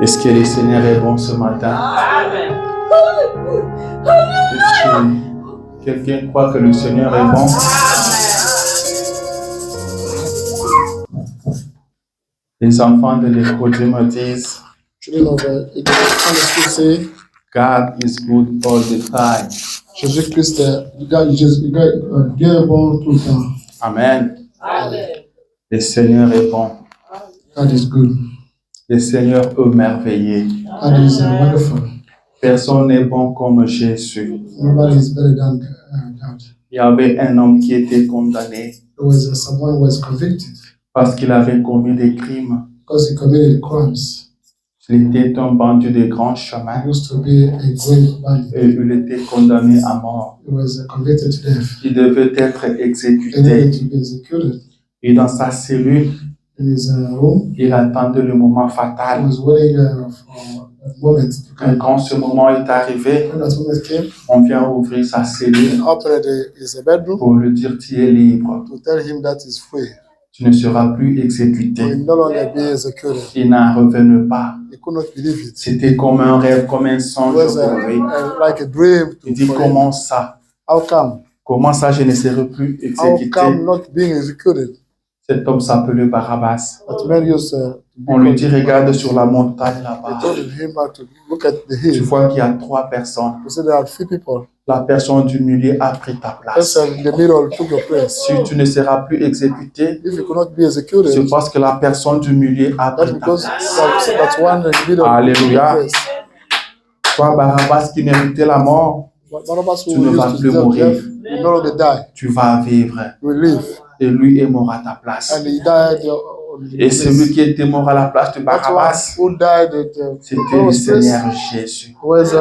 Est-ce que le Seigneur est bon ce matin? Est-ce que quelqu'un croit que le Seigneur est bon? Les enfants de l'école me disent, God is good all the time. Jésus-Christ, Dieu est bon tout le temps. Amen. Le Seigneur est bon. God is good. Le Seigneur est merveilleux. God is wonderful. Personne n'est bon comme Jésus. Nobody is better than God. Il y avait un homme qui était condamné There was someone who was convicted parce qu'il avait commis des crimes. because he committed crimes. Il était un bandit de grand chemin He used to be a great bandit. et il était condamné à mort. He was convicted to death. Il devait être He needed exécuté. to be executed. Et dans sa cellule, In his room, il attendait le moment he fatal. was waiting for a moment to come. Quand ce moment est arrivé, When that moment came, on vient ouvrir sa cellule he opened his bedroom pour lui dire tu es libre. to tell him that he's free. Tu ne seras plus He will exécuté. no longer be executed. Il n'en revenait pas. He could not believe it. C'était comme un rêve, comme un It songe was pour lui. like a dream Il dit for him. comment ça? How come? Comment ça je ne serai plus How exécuté? come not being executed? Cet homme s'appelait Barabbas. But men used to On lui dit regarde sur la montagne They là-bas. told him to look at the Tu hill. vois qu'il y a 3 personnes. He said there are 3 people. La personne du milieu a pris ta place. Person in the middle took your place. Si tu ne seras plus exécuté, If you could not be executed, c'est parce que la personne du milieu a that's pris ta because place. that's one in the middle. Alléluia. Took your place. Toi, Barabbas qui méritait la mort, But Barabbas Tu who ne vas used to plus deserve mourir. death will no longer die. tu vas vivre. He will live. Et lui est mort à ta place. And he died on the Et place. celui qui était mort à la place de That Barabbas, one who died at c'était le Barabbas' place Seigneur Jésus. was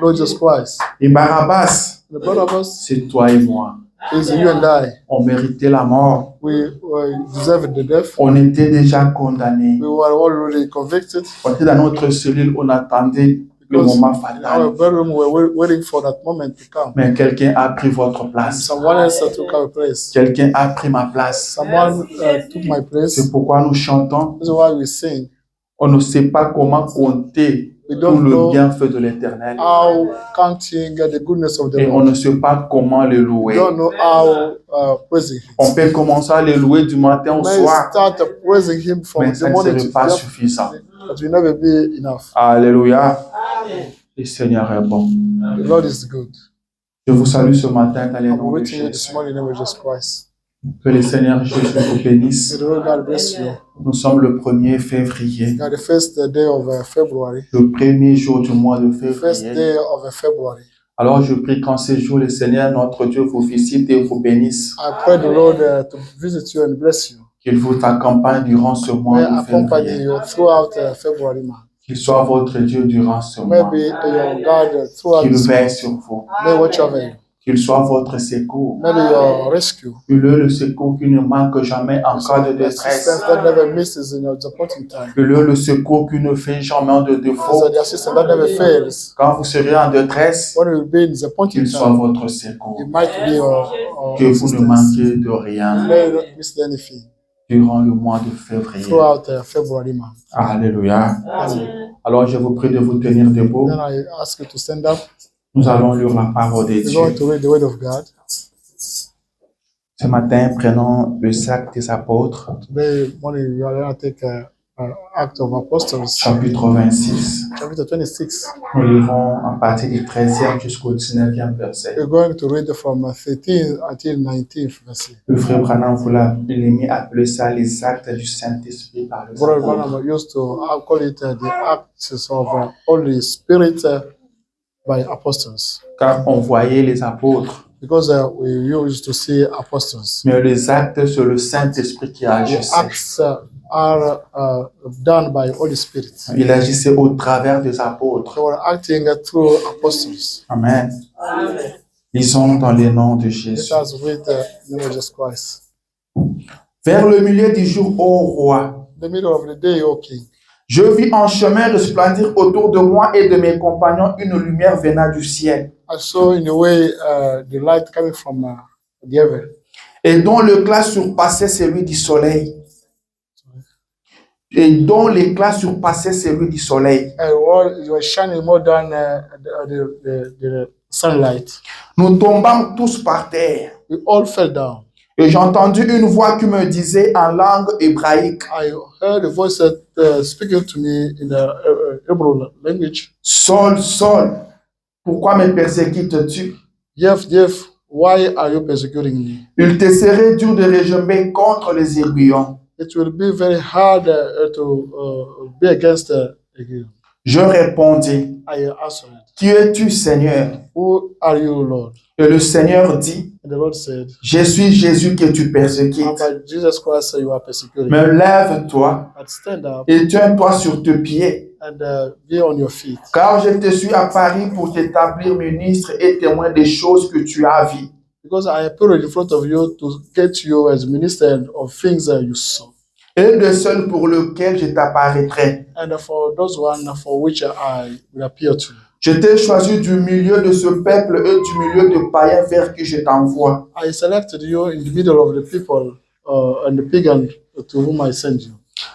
Lord Jesus Christ. Et Barabbas, The Barabbas c'est toi et moi. is you and I. On méritait la mort. We deserved the death. On était déjà condamnés. We were already convicted. On était dans notre cellule, on attendait le moment In our fatal. bedroom, we were waiting for that moment to come. Mais quelqu'un a pris votre And place. someone else took our place. Quelqu'un a pris ma place. Someone took my place. C'est pourquoi nous chantons. This is why we sing. On ne sait pas comment compter We tout don't le know bienfait de l'Éternel. how counting the goodness of the Et on Lord. ne sait pas comment le We louer. don't know how praising Him. On peut commencer à le louer du matin au We may soir, start praising Him from mais the ça ne morning serait to pas the suffisant. but will never be enough. Alléluia. Le Seigneur est bon. The Lord is good. Je vous salue ce matin dans le I'm nom de waiting you this Jésus. morning in the name of Jesus Christ. Que le Seigneur Jésus vous May bénisse. the Lord God bless you. Nous sommes le 1er février, God, the first day of February. le premier jour du mois de The first février. day of February. Alors je prie qu'en ces jours, le Seigneur, notre Dieu, vous visite et vous bénisse. I pray the Lord to visit you and bless you. Qu'il vous accompagne durant ce mois May de accompany février. you throughout February month. Qu'il soit votre Dieu durant ce May mois. be your God throughout Qu'il this veille month. sur vous. May watch over you. Qu'il soit votre secours. May be your rescue. Qu'il ait le secours qui ne manque jamais en cas de Assistance détresse. that never misses in your disappointing time. Qu'il ait le secours qui ne fait jamais de défaut. So the assistance that never fails. Quand vous serez en détresse, When you will be in disappointing qu'il soit time, votre secours. it might be your Que vous ne assistance. manquiez de You rien may not miss anything durant le mois de février. throughout February month. Alléluia. Amen. Alors je vous prie de vous tenir debout. Then I ask you to stand up. Nous allons lire la parole de We're going Dieu. to read the word of God. Ce matin, prenons le sac des apôtres, Today morning, we are going to take Act of Apostles, chapitre 26. chapter 26. Nous lirons en partie du 13e jusqu'au 19e verset. We're going to read from 13 until 19th verse. Le frère Branham vous l'a appeler ça les actes du Saint-Esprit par le Brother Saint-Esprit. Branham used to call it the acts of Holy Spirit by apostles, Car on voyait les apôtres, because we used to see apostles. mais les actes, c'est le Saint-Esprit qui The agissait. acts are done by Holy Spirit. Il agissait au travers des apôtres. They were acting through apostles. Amen. Lisons dans les noms de Let Jésus. us read the name of Jesus Christ. Vers le milieu du jour, ô roi, In the middle of the day, O King, je vis en chemin resplendir autour de moi et de mes compagnons une lumière venant du ciel, I saw in a way the light coming from the heaven, et dont le clair surpassait celui du soleil. et dont l'éclat surpassait celui du soleil. and it was shining more than the sunlight. Nous tombâmes tous par terre. We all fell down. Et j'ai entendu une voix qui me disait en langue hébraïque, I heard a voice speaking to me in the Hebrew language. Saul, Saul, pourquoi me persécutes-tu? Jeff, why are you persecuting me? Il te serait dur de retomber contre les aiguillons. It will be very hard to be against again. Je répondis, I answered, Qui es-tu, Seigneur? who are you, Lord? Et le Seigneur dit, And the Lord said, Je suis Jésus que tu I'm persécutes. by Jesus Christ you are persecuting. Mais lève-toi And stand up et tiens-toi sur tes pieds, and be on your feet. car je te suis à Paris pour t'établir ministre et témoin des choses que tu as vues. Because I appeared in front of you to get you as minister of things that you saw. Et de seul pour lequel je t'apparaîtrai. And for those one for which I will appear to. Je t'ai choisi du milieu de ce peuple et du milieu de païens vers qui je t'envoie. I selected you in the middle of the people and the pagan to whom I send you,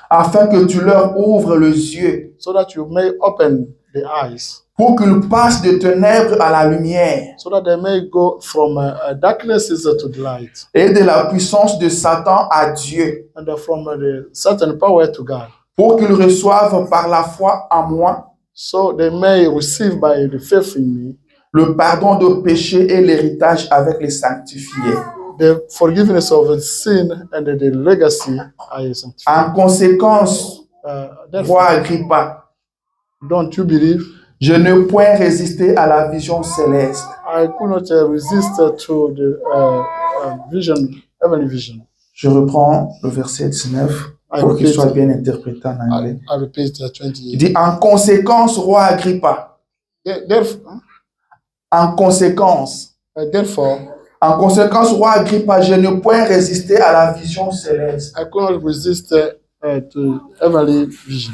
Afin que tu leur ouvres les yeux, so that you may open the eyes, pour qu'ils passent de ténèbres à la lumière so that they may go from darknesses to the light, et de la puissance de Satan à Dieu, and from the certain power to God, pour qu'ils reçoivent par la foi en moi so they may receive by the faith in me le pardon de péché et l'héritage avec les sanctifiés. the forgiveness of sin and the legacy I sanctify. En conséquence, roi Therefore, Agrippa, don't you believe? je ne puis résister à la vision céleste. I could not resist to the vision, heavenly vision. Je reprends le verset 19 pour qu'il soit bien interprété en anglais. I repeat Il 28. dit, en conséquence, roi Agrippa, en conséquence, Therefore, en conséquence, roi Agrippa, je ne puis résister à la vision céleste. I could not resist to heavenly vision.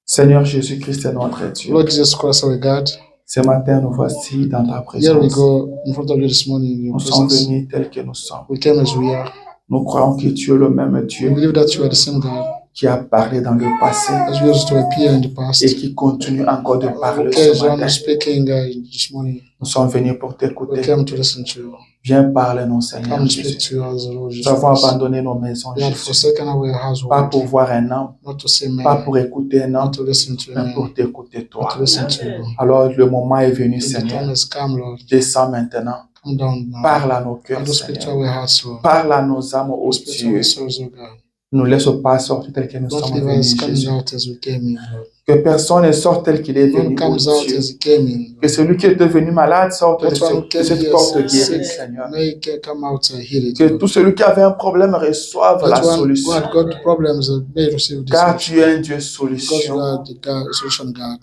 Seigneur Jésus-Christ est notre Dieu. Lord Jesus Christ, our God, Ce matin, nous voici dans ta here we présence. go in front of you this morning in your Nous sommes presence. venus tels que nous sommes. We came as we are. Nous croyons que tu es le même We Dieu believe that you are the same God qui a parlé dans le passé as you used to appear in the past. et qui continue encore de parler Okay, ce matin. John speaking this morning. Nous sommes venus pour We t'écouter. came to listen to you. Viens parler, nous, Seigneur Come Jésus. speak to you as the Lord Nous Jesus avons Christ. abandonné nos maisons, We had Jésus. forsaken our Pas household, pour voir un homme, not to see pas man, pour écouter un not homme, to listen to mais man, pour t'écouter but toi. to listen to you. Alors, le moment est venu, The time Seigneur. has come, Lord. Descends maintenant. Come down now. Parle à nos cœurs, And to speak to Seigneur. our hearts, Lord. Parle à nos âmes, ô Speak to Dieu. our souls, O God. Ne nous laisse pas sortir tel que nous Don't sommes leave venus, us coming Jésus. out as we came in, Lord. Que personne ne sorte tel qu'il est None venu, ô comes out Dieu. as he came in, Que Lord. celui qui est devenu malade sorte de, That one de came cette here porte guérie, sick, Seigneur. may come out healed. Que Lord. tout celui qui avait un problème reçoive la That one who solution. had got problems may receive this Car solution. tu es un Dieu Because you solution. are the God, solution God.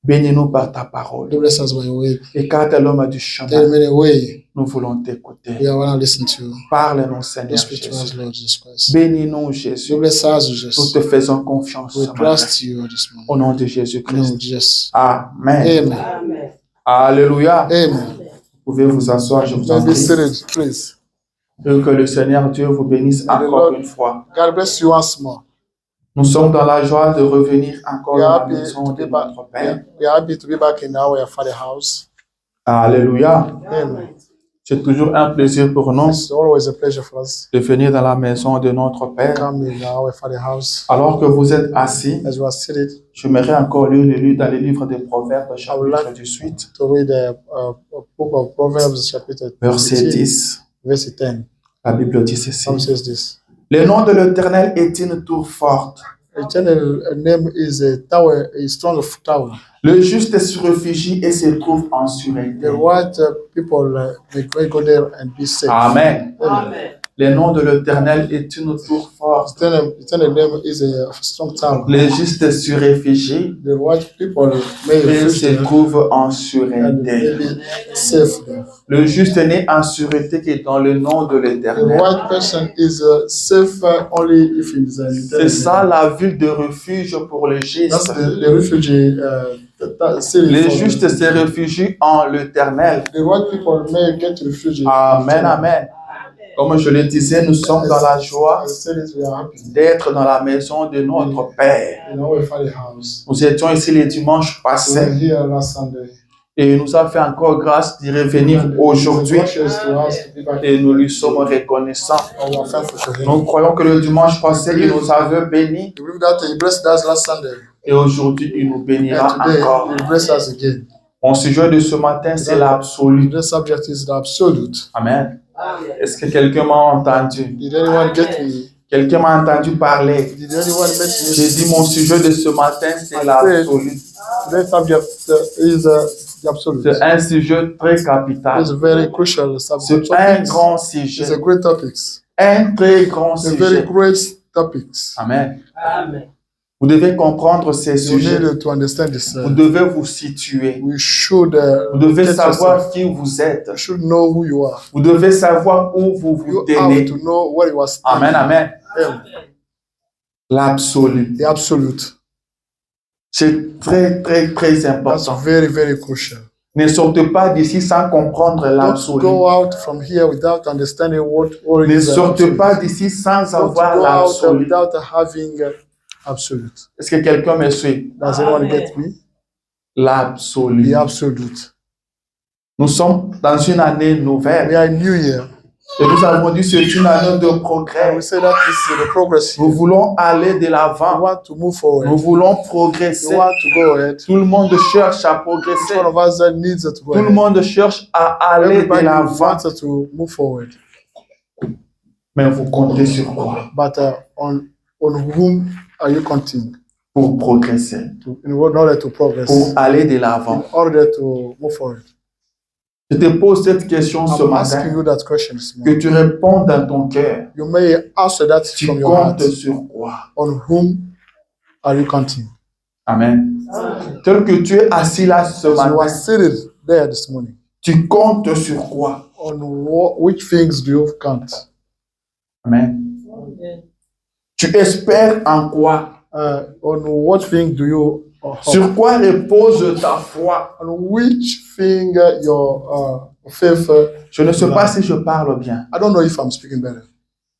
Bénis-nous par ta parole. Do bless us by your way. Écarte l'homme du Tell chemin. me the way. Nous voulons t'écouter. We want to listen to you. Parle-nous, Do Seigneur speak to us, Jésus. Lord Jesus Christ. Bénis-nous, Jésus. Do bless us, Nous Jesus. te faisons confiance We ce matin. trust you this morning. Au nom de In the name Jésus-Christ. of Jesus. Amen. Amen. Alléluia. Amen. Vous pouvez vous asseoir, je vous en May be prie. seated, please. Et que le Seigneur Dieu vous bénisse May the encore Lord- une fois. God bless you once more. Nous sommes dans la joie de revenir encore We dans are la happy maison to de be back. notre Père. We are happy to be back in our Father house. Alléluia. Amen. C'est toujours un plaisir pour nous It's always a pleasure for us de venir dans la maison de notre to Père. come in our Father house. Alors que vous êtes assis, As we are seated, j'aimerais encore lire dans les livres des Proverbes, would chapitre like 18, to read the book of Proverbs, chapter verset 18, 10. verse 10. La Bible dit Some ceci. says this. Le nom de l'Éternel est une tour forte. Eternal name is a tower, a strong tower. Le juste se réfugie et se trouve en The sûreté. white people may go there and be safe. Amen. Amen. Le nom de l'Éternel est une tour forte. Eternal name is a strong tower. Le juste se réfugie The white people may et refuse se there trouve en and sûreté. may be safe there. Le juste n'est en sûreté que dans le nom de The l'Éternel. white person is safe only if it is an C'est ça la ville de refuge pour les justes. That's the refugee city. Les for justes them. se réfugient en l'Éternel. The white people may get refuge. Amen, amen. Comme je le disais, nous sommes dans la joie I said it, we are happy. d'être dans la maison de notre Père. In our Father's house. Nous étions ici les dimanches We were passés here last Sunday. et il nous a fait encore grâce d'y revenir aujourd'hui It's gracious to us to be back. et nous lui sommes reconnaissants. We are thankful to him. Nous croyons que le dimanche passé, il nous avait bénis We believe that he blessed us last Sunday. et aujourd'hui, il nous bénira And today, encore. he will bless us again. Mon sujet de ce matin, c'est l'absolu. The subject is the absolute. Amen. Est-ce que quelqu'un m'a entendu? Did anyone get me? Quelqu'un m'a entendu parler? Did anyone get me? J'ai dit mon sujet de ce matin, c'est l'absolu. The subject is the absolute. C'est un sujet très capital. It's a very crucial subject. C'est un grand It's sujet. a great topic. Un très grand It's a very sujet. great topic. Amen. Vous devez comprendre ces You sujets. need to understand this. Vous devez vous situer. We should Vous devez get savoir yourself. qui vous êtes. You should know who you are. Vous devez savoir où vous vous You have tenez. to know where you are standing. Amen, amen. Yeah. L'absolu. The absolute. C'est très, très, très That's important. very, very crucial. Ne sortez pas d'ici sans comprendre Don't l'absolu. go out from here without understanding what it Ne is. sortez pas d'ici sans Don't avoir go out l'absolu. without having absolute. Est-ce que quelqu'un me suit? Does anyone get me? L'absolu. The absolute. Nous sommes dans une année We nouvelle. are in New Year. Et nous avons dit que c'est une année de And progrès. we say that this is the progress here. Nous voulons aller de We l'avant. want to move forward. Nous voulons We progresser. want to go ahead. Tout le monde cherche à Each progresser. one of us needs to go Tout le ahead. monde cherche à aller de Everybody l'avant. wants to move forward. Mais vous comptez sur quoi But on whom are you counting pour progresser, in order to progress? pour aller de l'avant? In order to move forward. Je te pose cette question ce I'm asking matin. you that question this Que morning. tu réponds dans ton cœur. You may answer that Tu from your heart. comptes sur quoi? On whom are you counting? Amen. Tel que tu es assis là ce As you are matin, seated there this morning. tu comptes sur quoi? On which things do you count? Amen. Tu espères en quoi? On what thing do you hope? Sur quoi repose ta foi? On which thing your faith? Je ne sais pas si je parle bien. I don't know if I'm speaking better.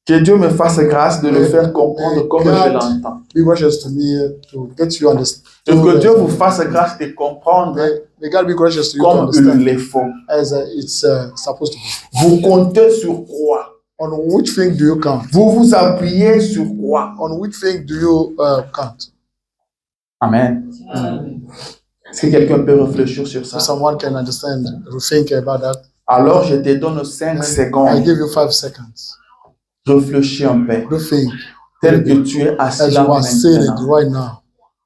Que Dieu me fasse grâce de le faire comprendre comme je l'entends. Be gracious to me to get you Et understand. que Dieu vous fasse grâce de comprendre May God be gracious to you to comme il understand le faut. as it's supposed to be. Vous comptez sur quoi? On which thing do you count? Vous vous appuyez sur quoi? On which thing do you count? Amen. Est-ce que quelqu'un peut réfléchir sur ça? So someone can understand, think about that. Alors, je te donne 5 I secondes. give you 5 seconds. Réfléchis un peu. Do think Tel que tu es assis as là you are seated maintenant. right now.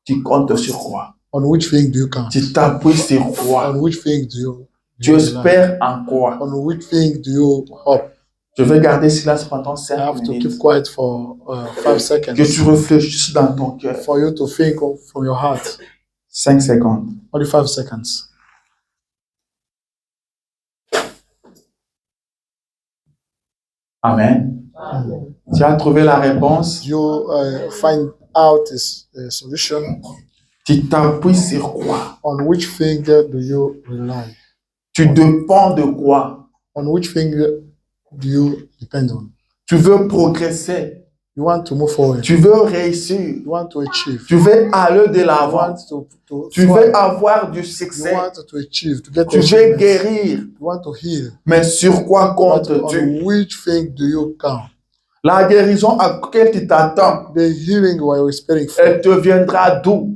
Tu comptes sur quoi? On which thing do you count? Tu t'appuies sur quoi? On which thing do you Tu rely? espères en quoi? On which thing do you hope? Je vais garder silence pendant I 5 have to minutes. keep quiet for 5 seconds Que tu réfléchisses dans ton cœur. for you to think from your heart. 5 secondes. Only 5 seconds. Amen. Tu as trouvé la réponse? You find out this solution. Tu t'appuies sur quoi? On which thing do you rely? Tu dépends de quoi? On which thing do you depend on? Tu veux progresser. You want to move forward. Tu veux réussir. You want to achieve. Tu veux aller de You l'avant. want to Tu veux thrive. avoir du You succès. want to achieve, to get Tu veux achievements. guérir. You want to heal. Mais sur quoi But comptes-tu? on which thing do you count? La guérison à laquelle tu t'attends, The healing we are expecting for, elle te viendra d'où?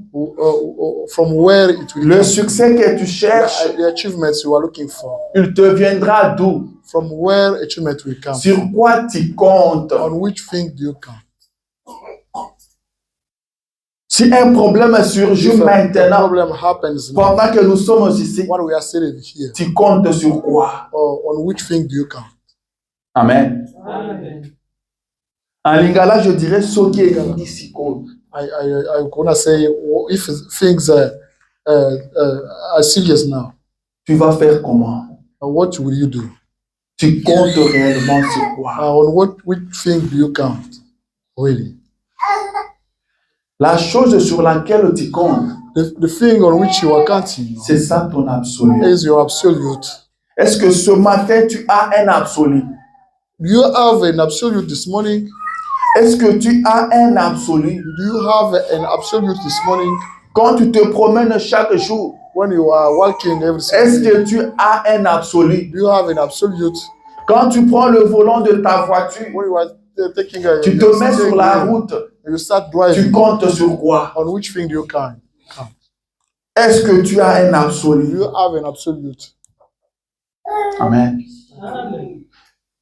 from where it will Le come. succès que tu cherches, The achievements you are looking for, il te viendra d'où? from where achievement will come. Sur quoi tu comptes? On which thing do you count? Si un problème surgit If a maintenant, problem happens now, pendant que nous sommes ici, when we are sitting here, tu comptes sur quoi? on which thing do you count? Amen. En lingala, je dirais ce qui est ici. I gonna say if things are serious now, Tu vas faire comment? what will you do? Tu comptes réellement sur quoi? On which thing do you count? Really, La chose sur laquelle tu comptes, the thing on which you are counting c'est ça ton absolu. is your absolute. Est-ce que ce matin tu as un absolu? Do you have an absolute this morning? Est-ce que tu as un absolu? Do you have an absolute this morning? Quand tu te promènes chaque jour, When you are walking every est-ce single day, que tu as un absolu? do you have an absolute? Quand tu prends le volant de ta voiture, When you are taking a, tu te mets sur la route, you start tu driving, comptes sur quoi? on which thing do you count? Est-ce que tu as un Do absolu? you have an absolute? Amen.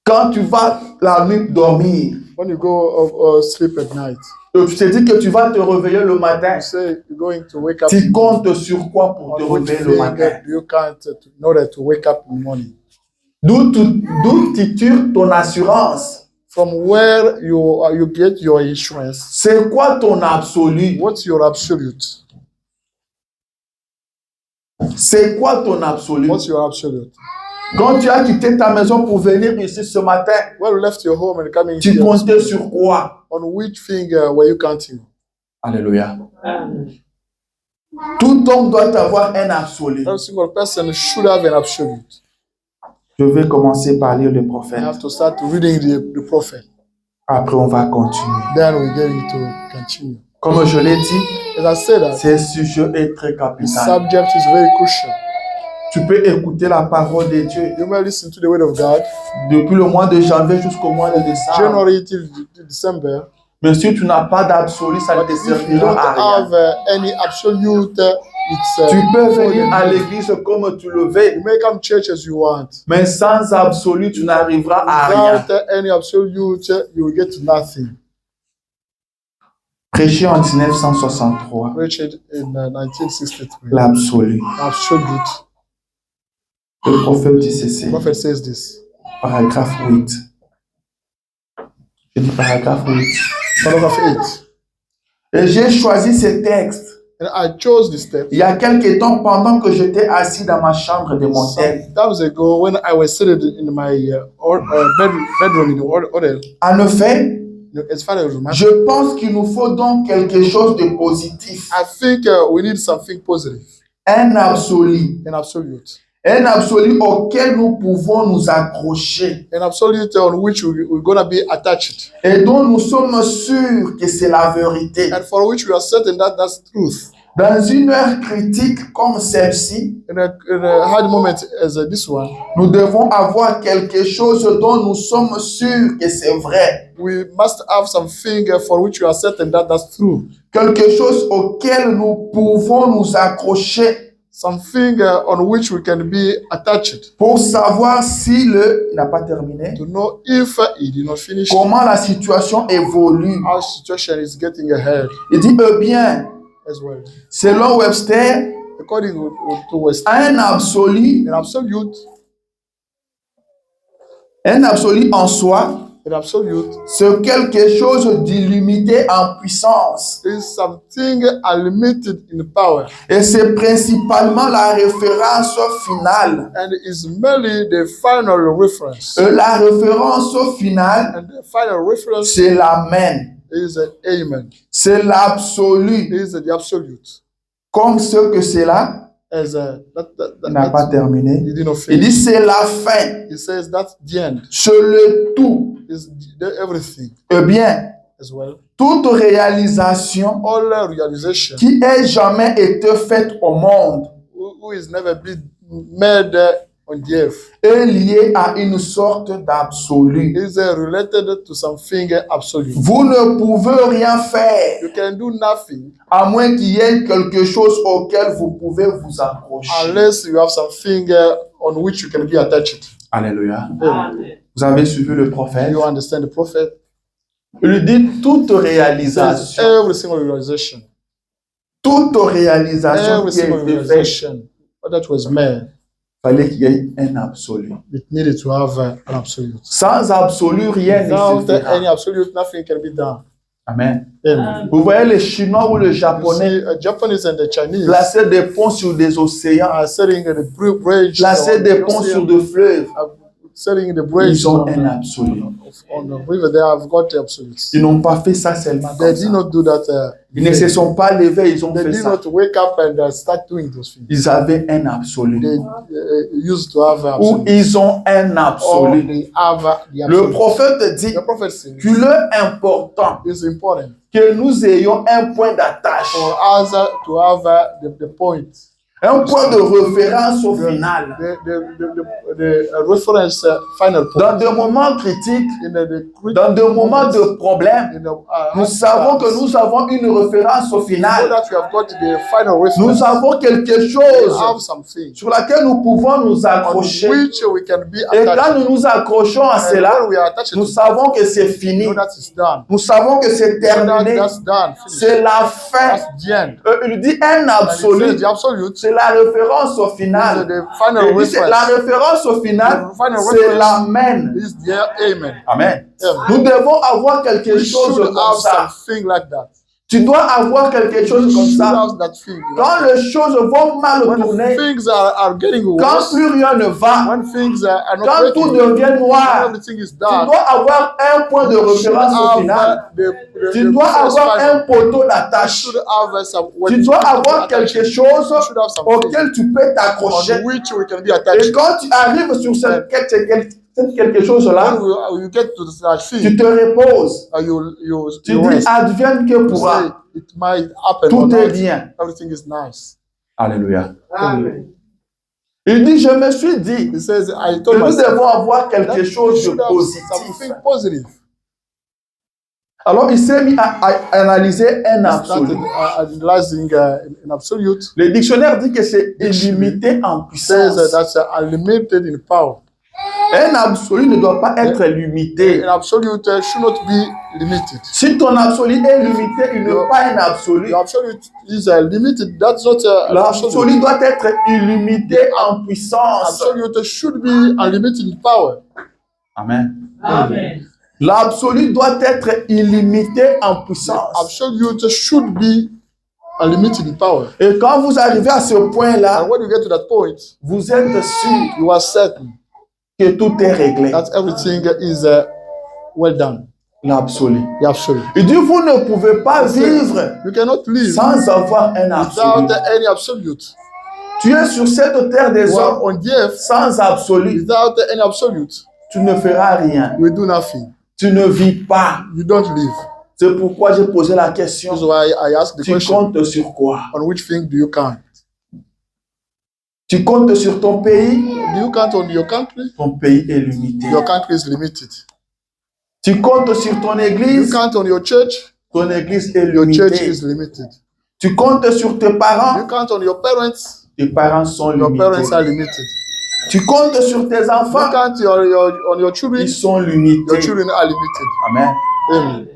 Quand tu vas la nuit dormir, When you go sleep at night, tu te dis que tu vas te réveiller le matin. you say you're going to wake up. Tu comptes sur quoi pour te On which réveiller le thing matin? do you count in order to wake up in the morning? D'où tu tires ton assurance? From where you get your insurance? C'est quoi ton absolu? What's your absolute? C'est quoi ton absolu? What's your absolute? Quand tu as quitté ta maison pour venir ici ce matin, When you left your home and coming tu here, comptais sur quoi? on which thing were you counting? Alléluia. Tout homme doit avoir un absolu. Every single person should have an absolute. Je vais commencer par lire le You prophète. have to start reading the prophet. Après, on va continuer. Then we're going to continue. Comme je l'ai dit, As I said, that ce sujet est très the capital. subject is very crucial. Tu peux écouter la parole de Dieu You may listen to the word of God, depuis le mois de janvier jusqu'au mois de décembre. January till December. Mais si tu n'as pas d'absolu, ça ne te If you don't servira à rien. have any absolute, Tu peux for venir you. à l'église comme tu le veux, You may come church as you want. mais sans absolu, tu n'arriveras à rien. Without any absolute, you will get nothing. Prêché en 1963, Preached in 1963. l'absolu. Absolute. Le prophète dit The ceci, prophet says this. paragraphe 8. Je dis paragraphe 8. Paragraph 8. Et j'ai choisi ce texte And I chose this text il y a quelques temps pendant que j'étais assis dans ma chambre de mon tel. some times ago when I was seated in my bedroom in the hotel. En effet, As far as I remember, je pense qu'il nous faut donc quelque chose de positif. I think we need something positive, Un absolu. an absolute. Un absolu auquel nous pouvons nous accrocher An absolute on which we're going to be attached, et dont nous sommes sûrs que c'est la vérité. and for which we are certain that that's truth. Dans une heure critique comme celle-ci, In a hard moment as this one, nous devons avoir quelque chose dont nous sommes sûrs que c'est vrai. we must have something for which we are certain that that's true. Quelque chose auquel nous pouvons nous accrocher Something on which we can be attached pour savoir si il n'a pas terminé, to know if he did not finish, comment la situation évolue. our situation is getting ahead Il dit, bien, as well. selon Webster, According to West, un absolu en soi, an absolute c'est quelque chose d'illimité en puissance. is something unlimited in power Et c'est principalement la référence finale. and is merely the final reference. La référence finale, And the final reference c'est l'amen. is an amen. C'est l'absolu. Is the absolute. Comme ce que c'est là, As il n'a pas terminé. he did not Il dit finish. c'est la fin. He says that's the end. C'est le tout. Is everything Eh bien, as well. toute réalisation All realization qui ait jamais été faite au monde who is never been made on the earth est liée à une sorte d'absolu. is related to something absolute. Vous ne pouvez rien faire You can do nothing à moins qu'il y ait quelque chose auquel vous pouvez vous accrocher. unless you have something on which you can be attached. Alléluia. Amen. Vous avez suivi le prophète. You understand the prophet? Il lui dit toute Says réalisation. every single realization. Toute réalisation Every qui a single été faite, realization that was made, il fallait qu'il y ait un absolu. it needed to have an absolute. Sans absolu, rien ne se Without any fera. absolute, nothing can be done. Amen. Amen. Vous voyez les Chinois ou les You Japonais see, Japanese and the Chinese placer des ponts sur des océans, are setting the bridge, placer on des the ponts ocean, sur des fleuves. selling the bread Ils ont un absolu. on the river, they have got the absolutes. Ils n'ont pas fait ça seulement They comme did ça. not do that. Ils ne se sont pas levés, ils ont They fait did ça. not wake up and start doing those things. Ils avaient un absolu. They used to have Ou absolutes. ils ont un Or absolu. they have the Le absolutes. prophète dit The prophet says qu'il est important it's important que nous ayons un point d'attache, for us to have the point, un point de référence au final. the reference final point. Dans des moments critiques, In the dans des moments de problème, in the, nous savons que nous avons une référence au know final. that we have got the final reference. Nous avons quelque We chose have something sur laquelle nous pouvons nous on accrocher. which we can be Et attached. quand nous nous accrochons à And cela, when we are attached nous to savons que c'est it, fini. we know that it's done. Nous savons que c'est We know that terminé. that's done. Finished. C'est la fin. That's the end. Il dit un And it absolu. says the absolute C'est la référence au is final. the final Il dit, c'est la reference. référence au final, The final c'est reference l'amen. is the amen. Amen. Amen. Nous devons avoir quelque We chose should comme have ça. something like that. Tu dois avoir quelque chose We comme should ça. have that thing. Quand les choses vont mal When tourner, things are getting quand worse, plus rien ne va, when things are not quand tout working, devient when noir, everything is tu done, dois avoir un point de you should référence au have final. the Tu dois first avoir final. un poteau You d'attache. should have some. Tu dois avoir quelque chose You should have something auquel tu peux t'accrocher. on which we can be Et attached. quand tu arrives sur cette quelque chose-là, When you get to that tu thing, te reposes. you Tu dis rest. advienne que You pourra. say, it might happen or Tout est not. bien. Everything is nice. Alléluia. Amen. Il dit, je me suis dit He says, I que told nous myself devons avoir that quelque we chose de should have positif. something positive. Alors, il s'est mis à analyser un He started absolu. analyzing in absolute. Le dictionnaire dit que c'est illimité en Says puissance. that's unlimited in power. Un absolu ne doit pas être limité. An absolute should not be limited. Si ton absolu est limité, il n'est pas un absolu. The absolute is limited. That's not an absolute. L'absolu doit être illimité en puissance. Absolute should be unlimited in power. Amen. Amen. L'absolu doit être illimité en puissance. Absolute should be unlimited in power. Et quand vous arrivez à ce point-là, And when you get to that point, vous êtes sûr you are certain que tout est réglé. that everything is well done. L'absolu. The absolute. Il dit, vous ne pouvez pas vivre You cannot live sans avoir un absolu. without any absolute. Tu es sur cette terre des You are hommes on the earth sans absolu. without any absolute. Tu ne feras rien. You will do nothing. Tu ne vis pas. You don't live. C'est pourquoi j'ai posé la question. That's why I asked the Tu question, comptes sur quoi? on which thing do you count? Tu comptes sur ton pays? Do you count on your country? Ton pays est limité. Your country is limited. Tu comptes sur ton Do you église? count on your church? Ton église est Your church limitée. is limited. Tu comptes sur tes Do parents? you count on your parents? Tes parents sont Your parents are limités. limited. Tu comptes sur tes Do you enfants? count on your children? Ils sont Your limités. children are limited. Amen. Amen.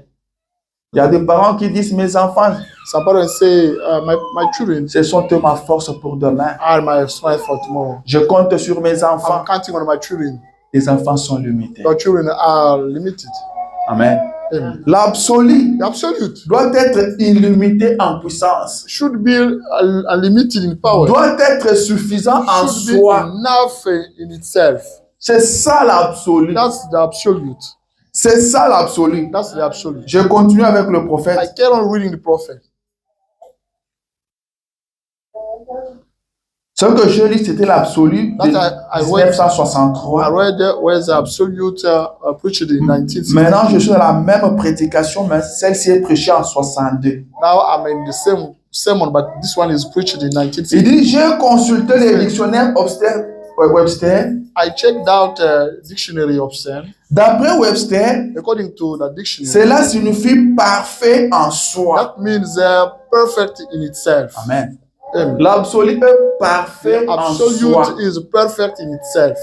Il y a des parents qui disent, mes enfants, Some parents say, my children ce sont eux ma force pour demain. are my strength for tomorrow. Je compte sur mes enfants. I'm counting on my children. Les enfants sont limités. Your children are limited. Amen. Amen. L'absolu The absolute doit être illimité en puissance. should be unlimited in power. Doit être suffisant en Should be soi. enough in itself. C'est ça l'absolu. That's the absolute. C'est ça l'absolu. That's the absolute. Je continue avec le I prophète. carry on reading the prophet. Ce que je lis, c'était l'absolu de That I read. I 1963. read where's the absolute preached in 1960. Maintenant, je suis dans la même prédication, mais celle-ci est prêchée en 62. Now I'm in the same sermon, but this one is preached in Il 1960. dit, j'ai consulté les dictionnaires Webster. I checked out dictionary of Sam. D'après Webster, According to the dictionary, cela signifie parfait en soi. that means perfect in itself. Amen. Amen. L'absolu est parfait The en soi. absolute is perfect in itself.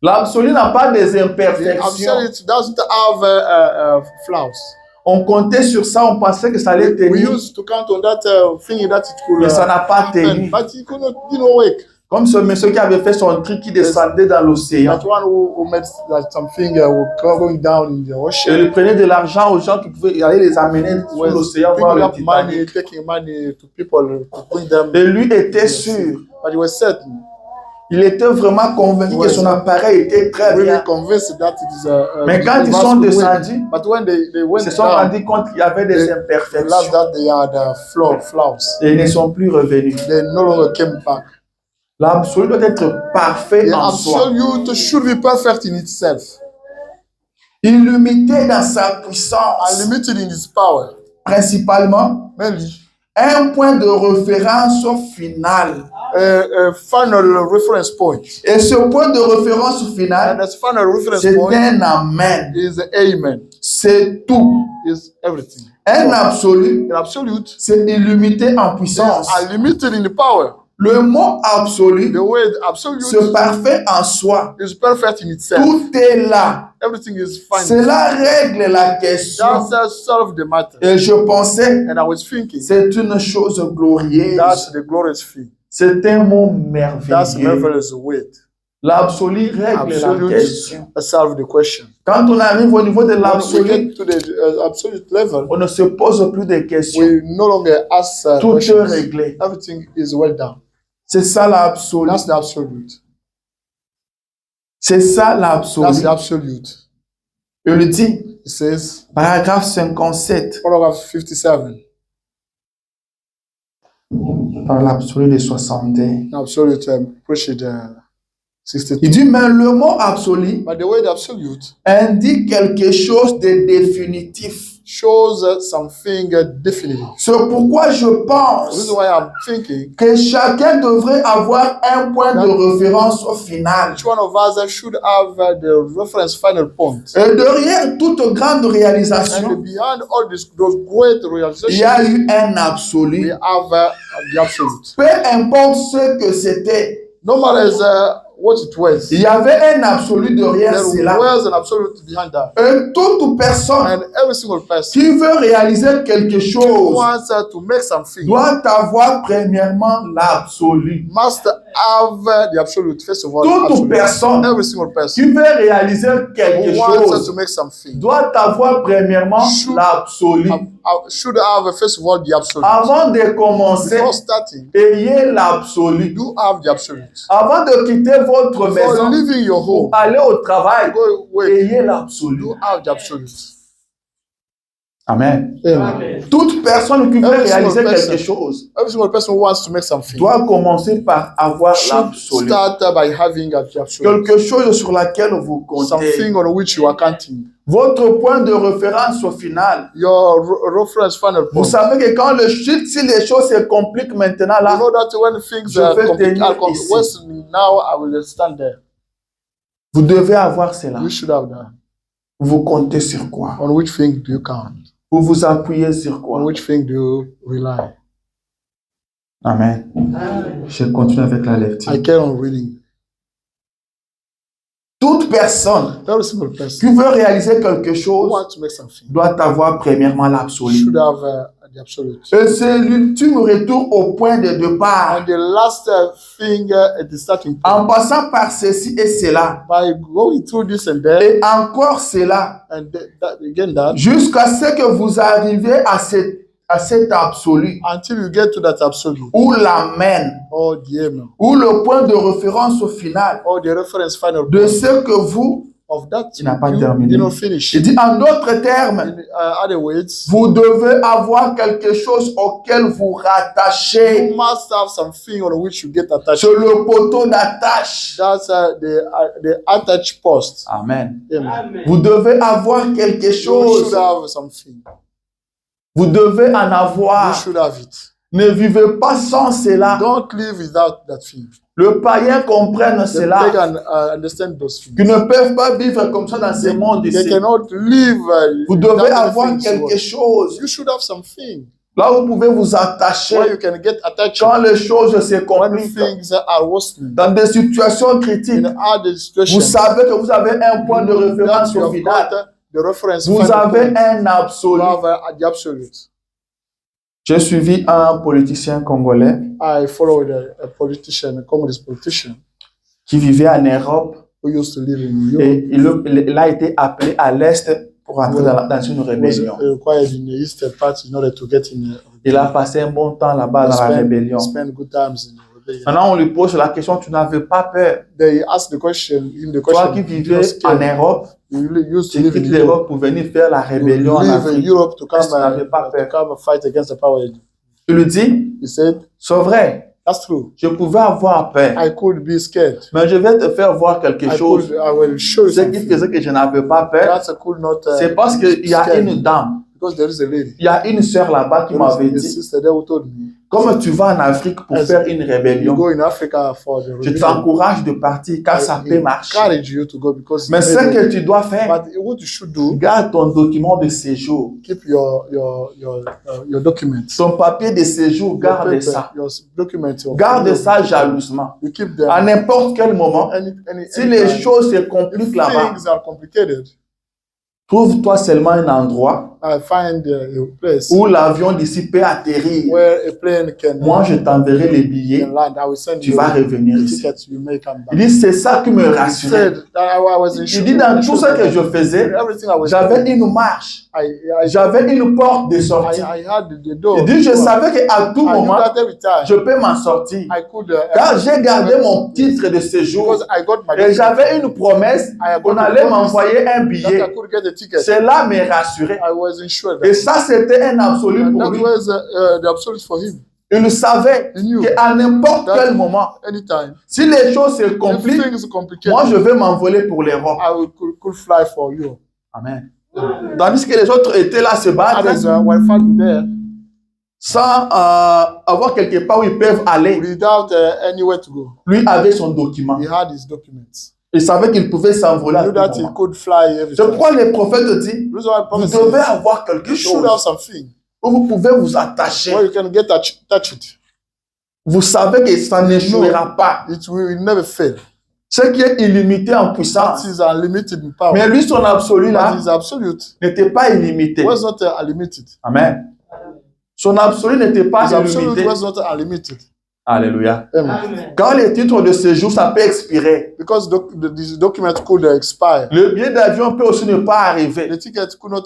L'absolu n'a pas des The imperfections. absolute doesn't have flaws. On comptait sur ça, on pensait que ça allait We tenir, used to count on that thing that it could mais ça n'a pas tenu. but it could not, didn't work. Comme ce monsieur qui avait fait son truc qui descendait dans l'océan. That one who made that something going down in the Et ocean. il prenait de l'argent aux gens qui pouvaient aller les amener sur Was l'océan voir picking le up money, Titanic. taking money to people to bring them. Et lui était sûr But he was certain Il était vraiment convaincu que son appareil était très Really bien. convinced that it is Mais quand ils sont descendus, but when they ils went se sont down, rendus compte qu'il y avait des they realized imperfections that they had flaws. et ils ne sont plus revenus. They no longer came back. L'absolu doit être parfait The en soi. absolute should be perfect in itself, Illimité dans sa puissance, unlimited in its power. principalement Mainly, un point de référence final. a final reference point. Et ce point de référence And final, this final reference c'est point un amen. is amen, C'est tout. is everything. Un absolu, In absolute, c'est illimité en is puissance. unlimited in the power. Le mot absolu, The word absolute c'est parfait en soi. is perfect in itself. Tout est là. Everything is fine. Cela règle la question. That solves the matter. Et je pensais, And I was thinking, c'est une chose glorieuse. that's the glorious thing. C'est un mot That's merveilleux. marvelous word. L'absolu règle la Absolute question. solve the question. Quand on arrive au niveau de When we l'absolu, get to the absolute level, on ne se pose plus de questions. we no longer ask Tout est questions. réglé. Everything is well done. C'est ça l'absolu. That's the absolute. C'est ça That's the l'absolu. absolute. Je le dis, It says, paragraphe 57, paragraph 57, par l'absolu de 60. absolute, preached 62. Il dit, mais le mot absolu But the word absolute indique quelque chose de définitif. shows something definitive. C'est pourquoi je This is pense why I'm thinking que chacun devrait avoir un point de référence au final. each one of us should have the reference final point. Et derrière toute grande And réalisation, behind all those great il y realizations, a eu un we absolu. have the absolute. Peu importe ce que c'était, No matter what it was, il y avait un absolu derrière there cela. was an absolute behind that. Et toute personne And every single person qui veut réaliser quelque who chose wants to make something doit avoir premièrement l'absolu. must have the absolute. First of all, Toute absolute. personne Every single person qui veut réaliser quelque who wants chose to make something doit avoir premièrement l'absolu. should have first of all the absolute. Avant de commencer, Before starting, ayez l'absolu. do have the absolute. Avant de quitter votre Before maison leaving your pour home, aller au travail, go away, ayez l'absolu. do have the absolute. Amen. Amen. Toute personne qui veut Every single réaliser person. quelque chose Every single person who wants to make something doit commencer par avoir should l'absolu. start by having the absolute. Quelque chose sur laquelle vous comptez. Something on which you are counting. Votre point de référence au final. Your reference final Vous point. savez que quand si les choses se compliquent maintenant You là, know that when things Je are vais complicated, tenir ici. now I will stand there. vous devez avoir cela. You should have that. Vous comptez sur quoi? On which thing do you count? Vous vous appuyez sur On quoi? which thing do you rely? Amen. Je continue avec la lecture. I carry on reading. Toute personne Every single person qui veut réaliser quelque who chose wants to make something doit avoir premièrement l'absolu. should have the absolute. Et c'est l'ultime retour au point de départ. And the last thing at the starting point, En passant par ceci et cela, by going through this and that, et encore cela, and again that, jusqu'à ce que vous arriviez à cet absolu, until you get to that absolute, ou l'amen, or the amen, ou le point de référence au final or the reference final de point ce que vous, of that il n'a pas you terminé. did not finish. Il dit en d'autres termes, In other words, vous devez avoir quelque chose auquel vous rattachez. you must have something on which you get attached. C'est le poteau d'attache. That's the attached post. Amen. Amen. Vous devez avoir quelque You chose. should have something. Vous devez en You avoir. should have it. Ne vivez pas sans cela. Don't live without that thing. Le païen comprenne The cela. pagan understand those things. Qui ne peuvent pas vivre comme ça dans ce monde They ici. cannot live. Vous without devez the avoir things quelque world. chose. You should have something Là où vous pouvez vous where attacher you can get attached quand les choses se when compliquent. things are worsening. Dans des situations critiques, In other vous situations, savez que vous avez un point de référence that you au have final. got the reference Vous final avez point. un You absolu. have the absolute. J'ai suivi un politicien congolais I followed a politician, a communist politician, qui vivait en Europe who used to live in Europe. et il a été appelé à l'Est pour entrer dans une Was rébellion. required in the eastern part in order to get in. Il a passé un bon temps là-bas dans la rébellion. Spent good times in the Maintenant, on lui pose la question, tu n'avais pas peur. They asked the question, Toi qui vivais en Europe, you used to tu live in quittes Europe. l'Europe pour venir faire la rébellion en You live in Afrique. Europe to Est-ce que tu n'avais pas peur? come and fight against the power. Tu lui dis, He said, c'est vrai, that's true. je pouvais avoir peur, I could be scared. mais je vais te faire voir quelque chose. I will show you Ce qui something. faisait que je n'avais pas peur, That's I could not. c'est parce qu'il y a scared une dame, because there is a lady. il y a une sœur là-bas qui There m'avait is a dit, sister there who told me, comme tu vas en Afrique pour As faire une you rébellion, go in Africa for the je rebellion, t'encourage de partir car ça peut marcher. encourage you to go because Mais ce que tu dois faire, but what you should do, garde ton document de séjour. keep your documents. Ton papier de séjour, Your garde paper, ça. your documents. Your Garde your- ça jalousement. You keep them. À n'importe quel moment, si les choses se compliquent là-bas, things are complicated, trouve-toi seulement un endroit I find a place où l'avion d'ici peut atterrir. where a plane can, Moi, je t'enverrai les billets. can land. I will send Tu you vas revenir the ici. tickets. You may come Il back. dit, c'est ça qui me He rassurait. said that I was in Il dit, dans tout ce que je faisais, everything I was j'avais une marche, I j'avais une porte de sortie. I had the door. Il dit, je savais qu'à tout I knew moment, that every time je peux m'en sortir. I could Car j'ai gardé mon titre de séjour because I got my et j'avais une promesse qu'on allait m'envoyer un that billet. I could get a ticket. Cela me rassurait. I was insured. Et ça, c'était un absolu And pour that lui. was the absolute for him. Il savait He knew qu'à n'importe quel moment, anytime si les choses se if compliquent, things complicated, moi, je vais m'envoler pour l'Europe. I could fly for you. Amen. Tandis que les autres étaient là à se battre Others were fighting there sans avoir quelque part où ils peuvent aller. without anywhere to go. Lui avait son document. He had his documents. Il savait qu'il pouvait s'envoler He à knew tout that he moment. could fly every C'est time. pourquoi les prophètes disent, The reason why vous prophet devez says, avoir quelque you should chose have something où vous pouvez vous attacher. where you can get touch it. Vous savez que ça n'échouera pas. It will never fail. Ce qui est illimité en That puissance. is unlimited in power. Mais lui, son absolu But là, his absolute n'était pas illimité. was not unlimited. Amen. Son absolu n'était pas His absolute illimité. was not unlimited. Alléluia. Amen. Quand les titres de séjour, ça peut expirer. Because this document could expire. Le billet d'avion peut aussi ne pas arriver. The ticket could not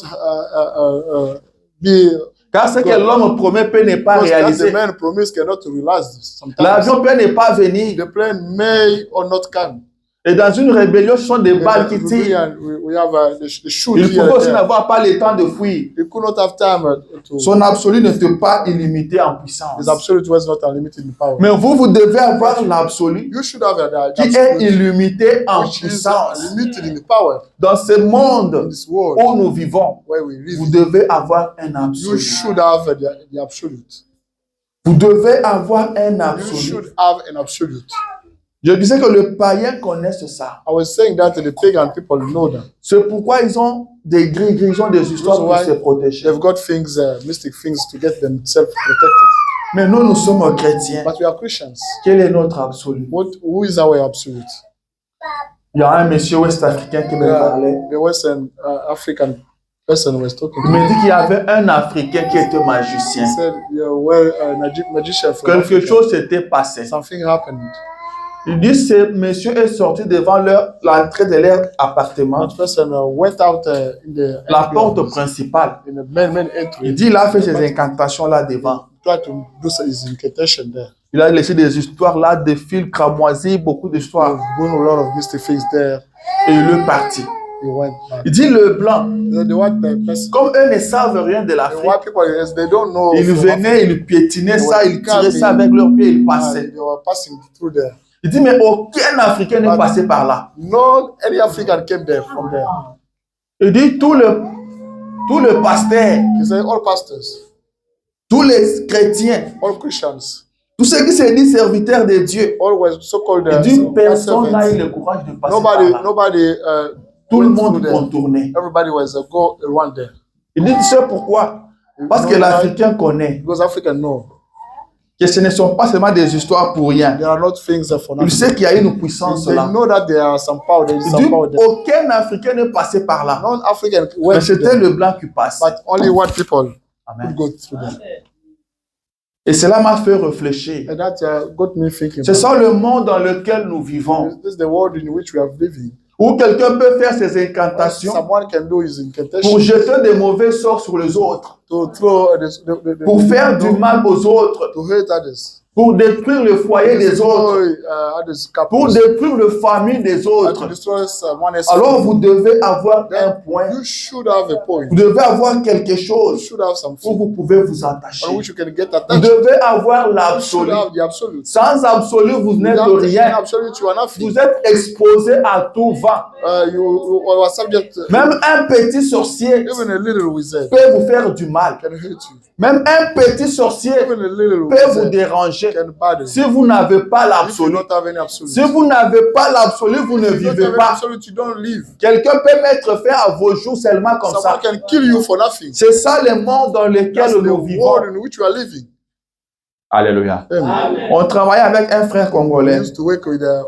be Car ce que l'homme promet peut ne pas because that the réaliser. man promise cannot realize this. Sometimes L'avion peut ne pas venir. the plane may or not come. Et dans une rébellion, ce sont des balles qui tirent. We have the shoot Il here faut aussi and there. n'avoir pas le temps de fuir. You could not have time to. Son absolu n'était pas illimité en puissance. His absolute was not unlimited in power. Mais vous devez avoir l'absolu You should have the qui est absolute, illimité en which is puissance. unlimited in power Dans ce in monde this world où nous vivons, where we live. vous devez avoir un You absolu. should have the absolute. Vous devez avoir un You absolu. should have an absolute. Je disais que le païen connaisse ça. I was saying that the pagan people know that. C'est pourquoi ils ont des gris, ils ont des histoires pour Why se protéger. they've got things, mystic things to get themselves protected. Mais nous, nous sommes chrétiens. But we are Christians. Quel est notre absolu? Who is our absolute? Il y a un monsieur ouest-africain qui me parlait. The Western African person was talking Il to me. me dit qu'il y avait un Africain qui était magicien. He said, "Yeah, well, a magician from Quelque Africa. chose s'était passé. Something happened." Il dit ce monsieur est sorti devant l'entrée de leur appartement, That person went out in the la porte principale. in the main Il entry. dit il a fait ses incantations là devant. Tried to do his incantation there. Il a laissé des histoires là, des fils cramoisis, beaucoup d'histoires. Doing a lot of mystic things there. Et il est parti. He went back. Il dit le blanc, The white person, comme eux ne savent rien de the l'Afrique, white people, yes, they don't know. ils from venaient, ils piétinaient ça, ils tiraient ça avec leurs pieds, ils Africa, passaient. and they were passing through there. Il dit mais aucun Africain n'est passé par là. No, any African came there from there. Il dit tout le pasteur, He said, all pastors, tous les chrétiens, all Christians, tous ceux qui se disent serviteurs de Dieu, all were so-called il dit God personne n'a eu servants. le courage de passer par là. Nobody Tout le went through monde there. contournait. Everybody was go around there. Il dit, tu sais pourquoi? Parce que l'Africain connaît Because African know que ce ne sont pas seulement des histoires pour rien. there are not things for Il nothing. sait qu'il y a une puissance They là. know that there are some power. There is Il some dit, power there. aucun Africain n'est passé par là. Non-African Mais went c'était there, le blanc qui passait. but only white people Amen. could go through there. Et cela m'a fait réfléchir. And that got me thinking. C'est ça le monde dans lequel nous vivons. This is the world in which we are living. Où quelqu'un peut faire ses incantations Someone can do his pour incantation jeter des mauvais sorts sur les autres. to throw Pour faire du mal aux autres. to hate others. pour détruire le foyer des autres, others' pour couples, détruire la famille des to autres, destroy one's alors family, vous devez avoir un then point, you should have a point. vous devez avoir quelque You chose should have où something vous pouvez vous on attacher. which you can get Vous attached. devez avoir You should l'absolu. have the absolute. Sans absolu, vous n'êtes Without rien. absolute, you are nothing. Vous êtes exposé à tout vent. You are subject. Même un petit sorcier Even a little wizard peut vous faire du mal. can hurt you. Même un petit sorcier Even a little peut vous wizard déranger. can bother Si you. vous n'avez pas If you l'absolu, don't have any absolute, si vous n'avez pas l'absolu, vous ne if you don't vivez have any pas. absolute, you don't live. Quelqu'un peut mettre fin à vos jours seulement comme Someone ça. can kill you for nothing. C'est ça le monde dans lequel That's the nous vivons. world in which you are living. Alléluia. Amen. On travaillait avec un frère I congolais. used to work with a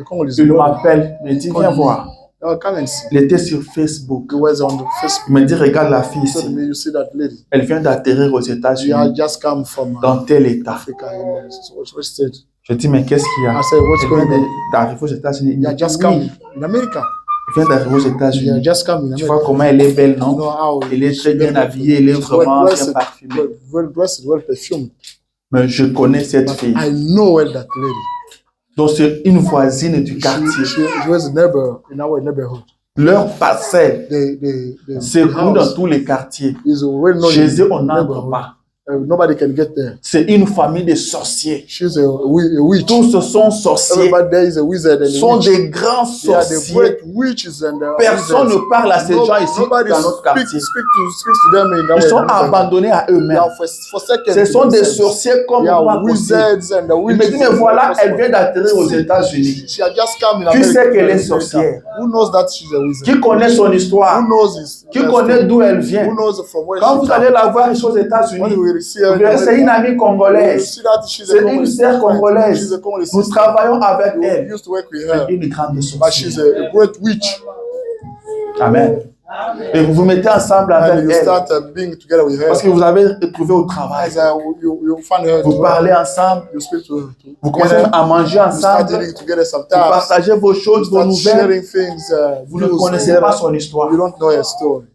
Congolese Il brother. m'appelle, il me dit viens voir. Come and see. Il était sur Facebook. He was on the Il Facebook. me dit regarde la fille He told ici. me, you see that lady? Elle vient d'atterrir aux She États-Unis had just come from dans tel état. Africa. In what state? Je dis mais qu'est-ce qu'il y a? I said, what's Elle going vient on? d'arriver aux États-Unis. Il You me had dit just come oui, in America. elle vient d'arriver aux You États-Unis. had just come in Tu America. vois comment elle est belle, You know non? how Elle est très bien she's habillée, elle est vraiment bien dressed, parfumée. well dressed, well perfumed. Mais je connais cette But fille. I know well that lady. Donc c'est une voisine du quartier. She was a neighbor in our neighborhood. Leur parcelle The s'écoule dans house tous les quartiers. is well known Chez in eux, the on n'entre neighborhood. pas. Nobody can get there. C'est une famille de sorciers. She's a witch. Tous ce sont sorciers. Everybody there is a wizard and Ce a sont witch. des grands They are the sorciers. great witches and Personne wizards. ne parle à ces gens ici Nobody dans notre quartier. speaks to them in our Ils sont neighborhood. abandonnés à They eux-mêmes. are forsaken Ce to sont des themselves. sorciers comme They moi are aussi. wizards and the Il me witches. dit, mais voilà, elle vient d'atterrir aux États-Unis. She had just come in Qui America. sait qu'elle est sorcière? Who knows that she's a wizard? Qui connaît son histoire? Who knows his Qui connaît d'où elle vient? Who knows from where Quand she vous allez comes? la voir ici aux When États-Unis, we will see vous her in verrez, c'est une America, amie you congolaise. see that she's a C'est une Congolese sœur friend. She's congolaise. a Congolese Nous sister. travaillons avec We elle. used to work with C'est her, une grande but she's sorcière. a great witch. Amen. Et vous vous mettez ensemble And avec you elle. start being together with her. Parce que vous avez trouvé au travail. As you find her, Vous parlez ensemble. you speak to Vous commencez à manger you start ensemble. eating together Vous sometimes. partagez vos You choses, vos start nouvelles. sharing things. Vous ne views connaissez together. pas son histoire. You don't know her story.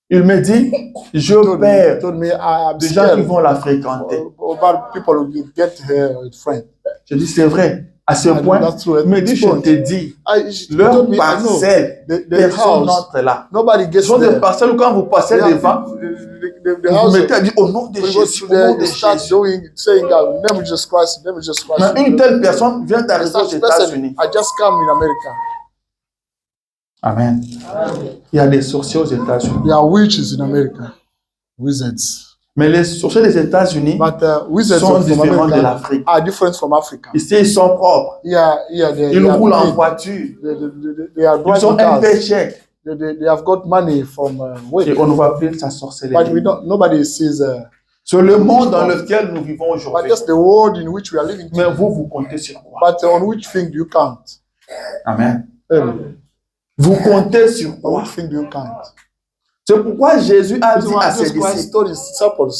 Il me dit, je perds Told me I'm des gens qui scared vont la fréquenter. about people who get her friend. Je dis, c'est vrai. À ce And point, that's true. il me dit, je te dis, She leur told me, I know. parcelle, The personne house, n'entre là. nobody Ce gets sont des there. parcelles où quand vous passez devant, The vous house, mettez à dire au nom de we go Jésus, to au nom there, de you start Jésus. doing, saying, name of Jesus Christ, name of Jesus Christ. Mais une telle personne vient And d'arriver aux such person, États-Unis. I just come in America. Amen. Il y a des sorciers aux États-Unis. There are witches in America, wizards. Mais les sorciers des États-Unis But wizards sont from différents de America l'Afrique. are different from Africa. Ici, ils sont propres. Here they Ils are roulent en clean. voiture. They are Ils ont driving un cars. paycheck. They have got money from Et work. on ne voit plus sa But sorcellerie. we don't. Nobody sees. C'est le monde dans lequel nous vivons But aujourd'hui. just the world in which we are living. Mais vous, vous comptez sur quoi? But on which thing do you count? Amen. On Vous comptez sur quoi? which thing do you count? C'est pourquoi Jésus a dit à ses Jesus Christ disciples, told his disciples.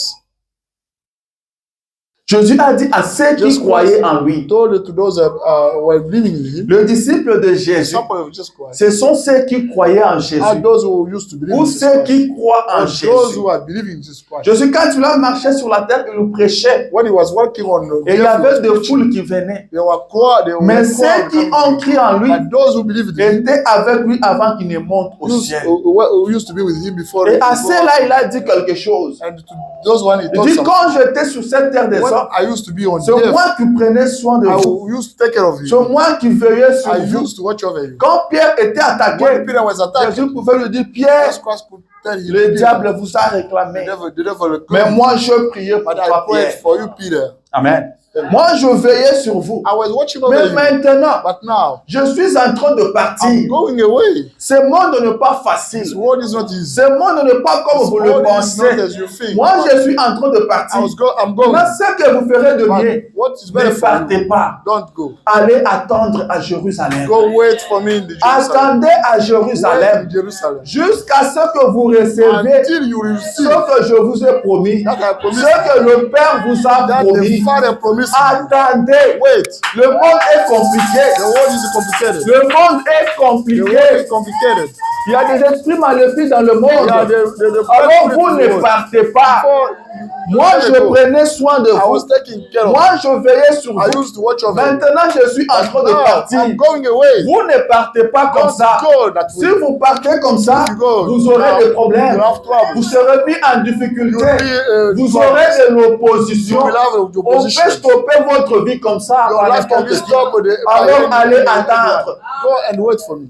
Jésus a dit à ceux qui Jesus croyaient Christ en lui. told to those who were believing in him. Le disciple de Jésus, Disciples of Jesus Christ. ce sont ceux qui croyaient en Jésus. Are those who used to believe Ou in Jesus ceux Christ. qui croient en Or those Jésus. who are believing in Jesus Christ. Jésus, quand il a marché sur la terre, il nous prêchait. When he was walking on Et il y avait des foules qui venaient. they were quiet. They were Mais quiet ceux qui ont cru en lui and those who believed in him étaient avec lui avant qu'il ne monte au ciel. who used to be with him before. Et à ceux-là, il a dit quelque chose. And to those one he Il told dit, something. quand j'étais sur cette terre des When hommes, I used to be on c'est earth, moi qui prenais soin de vous. I used to take care of C'est you. moi qui veillais sur I vous. used to watch over you. Quand Pierre était When attaqué, Peter was attacked, Jésus pouvait lui dire, Pierre, Jesus Christ could tell him, le Peter, diable vous a the réclamé. devil Mais moi, je priais pour but I toi, prayed Pierre. for you, Peter. Amen. Moi, je veillais sur vous. I was watching over Mais you. maintenant, But now, je suis en train de I'm partir. going away. Ce monde n'est pas This facile. world is not easy. Ce monde n'est pas comme This vous le world is not pensez. as you think. Moi, je suis en train de partir. I'm going. Maintenant, ce que vous ferez de bien, But what is better ne for you? partez pas. Don't go. Allez attendre à Jérusalem. Go wait for me in the Jerusalem. Attendez à Wait Jérusalem in Jerusalem. jusqu'à ce que vous recevez Until you ce receive que je vous ai promis, that I ce promised que le Père vous a that promis. the Father promised you. Attendez. Wait. Le monde est compliqué. The world is complicated. Le monde est The world compliqué. is complicated. Il y a des esprits maléfiques dans le monde. Yeah, the Alors vous ne partez pas. Moi, je prenais soin de I was vous. taking care of. Moi, je veillais sur I vous. used to watch over you. Maintenant, je suis en train de Now, partir. I'm going away. Vous ne partez pas comme Don't ça. go that Si way. vous partez comme ça, If you go, vous aurez des problèmes. you have trouble. Vous serez mis en difficulté. Vous You aurez de l'opposition. will have On peut opposition. stopper votre vie comme ça. Your par life can n'importe be qui. stopped by Alors any- allez attendre. Go and wait for me.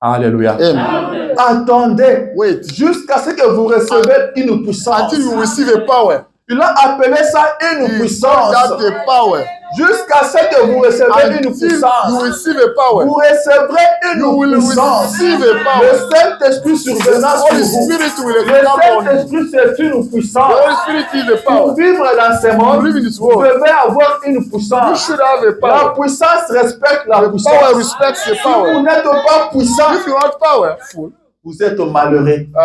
Alléluia. Amen. Attendez Wait jusqu'à ce que vous recevez une puissance. until you receive a power. Il a appelé ça une puissance. That's the power. Jusqu'à ce que vous recevez une Until you puissance. receive a power. Vous recevrez You une will puissance. receive a Le power. Saint-Esprit survenant sur Holy vous. Spirit will Le come on you. Saint-Esprit, c'est une The puissance. Holy Spirit is the Pour power. vivre dans ce To monde, live in this vous world, devez avoir une you puissance. should have a La power. puissance respecte la The power puissance. respects the Si vous power. n'êtes pas puissant, If you are powerful, vous êtes malheureux. you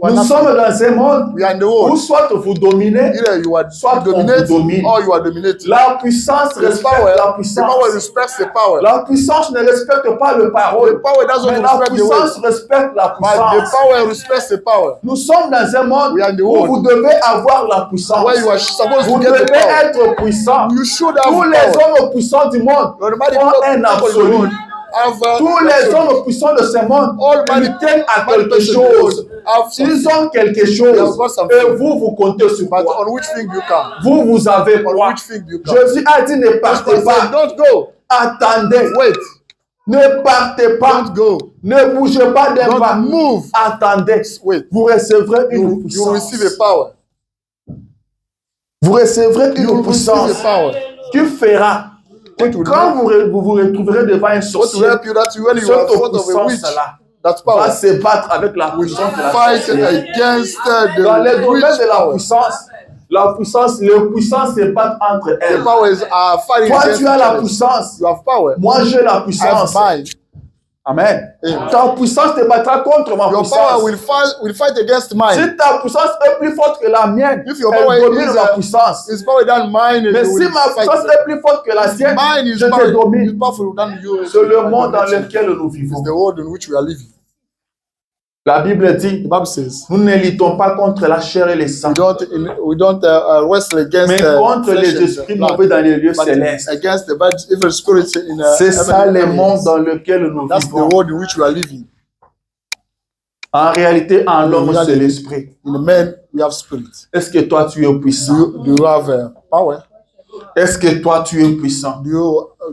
are Nous not. sommes dans un monde We are in the où world. soit vous dominez, Either you are soit on vous dominating domine. or you are dominated. La puissance The respecte power, la the power puissance. respects the power. La puissance ne respecte pas le The parole. power doesn't Mais la respect the puissance word. respecte la But the puissance. power respects the power. Nous sommes dans un monde We are in the où world vous devez avoir la puissance. where you are supposed Vous to get the devez power. être puissant. You should have Tous les power. hommes puissants du monde Everybody ont un people in the absolu. world have Tous les hommes puissants de ce monde, ils tiennent à quelque chose. Ils ont quelque chose. Et vous, vous comptez sur But quoi? on which thing you come? Vous avez On quoi? which thing you come? Jésus a dit ne partez Because pas. don't go. Attendez. Wait. Ne partez pas. Don't go. Ne bougez pas d'un Don't pas. move. Attendez. Wait. Vous recevrez une You puissance. receive a power. Vous recevrez You une receive puissance a power. qui fera que What will quand vous vous retrouverez devant un What will sorcier, help you that when you are in cette front of a witch, puissance-là that va power se battre avec la will puissance de la fight sorcière. against Dans les the domaines witch de la power. puissance, les puissances se battent entre The elles. powers are fighting Toi, against tu as each la other. puissance. You have power. Moi, j'ai la I have puissance. mine. Amen. Amen. Ta puissance te battra contre ma Your puissance. power will fight against mine. Si ta puissance est plus forte que la mienne, If your elle power domine is, ma puissance. It's power than mine. Mais you si will ma fight puissance it. est plus forte que la tienne, Mine is je te power, is domine. powerful than you. C'est le monde dans lequel nous vivons. It's the world in which we are living. La Bible dit, The Bible says nous ne luttons pas contre la chair et les sangs, we don't wrestle against mais contre flesh les and esprits blood, mauvais dans les lieux but célestes. against the bad evil spirits in C'est ça heavenly le monde areas. dans lequel nous That's the vivons. world in which we are living. En réalité, en l'homme, Reality. c'est l'esprit. In the man, we have spirit. Est-ce que toi, tu es puissant? Do you have power? Est-ce que toi, tu es puissant?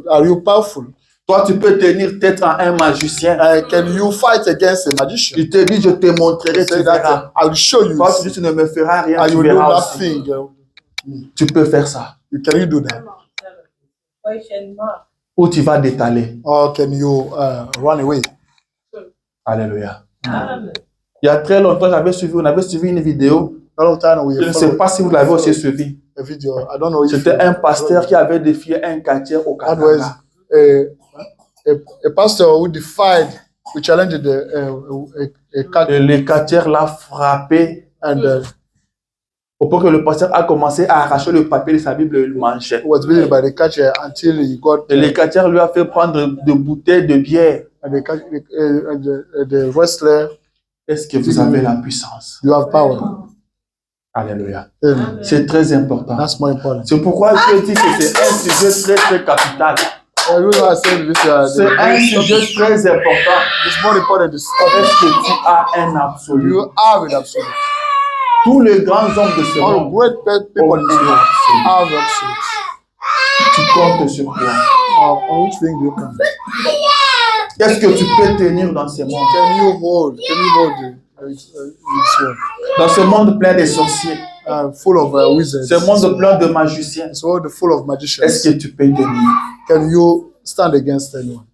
Are you powerful? Toi, tu peux tenir tête à un magicien. Can you fight against a magician? Il te dit, je te montrerai, tu Say that verras. I will show you. Toi, tu dis, tu ne me feras rien, And tu you do verras aussi. nothing. Tu peux faire ça. Can you do that? Ou tu vas détaler. Or can you run away? Alléluia. Il y a très longtemps, on avait suivi une vidéo. A long time we Je ne sais pas si vous l'avez aussi suivi. a video. I don't know if C'était un pasteur qui avait défié un quartier au that was Canada. a pastor who defied, who challenged a cat, Et le quartier l'a frappé and au point que le pasteur a commencé à arracher le papier de sa Bible et le manchait. was beaten by the catcher until he got Et le quartier lui a fait prendre de bouteilles de bière. and the wrestler. Est-ce que vous avez la puissance? You have power. Alléluia. Amen. C'est très important. That's more important. C'est pourquoi je dis que c'est un sujet très, très capital. You know, I said this. C'est un sujet très important. It's more important. This Est-ce que tu as un absolu? you have it absolute. Tous les grands hommes de ce All monde great people in this world have absolute. tu comptes sur toi. On which thing do you come? Est-ce que tu peux tenir dans ce monde? Can you hold? This world? Dans ce monde plein de sorciers, Full of wizards. ce monde plein de magiciens, It's world full of magicians. est-ce que tu peux tenir? Can you stand against anyone?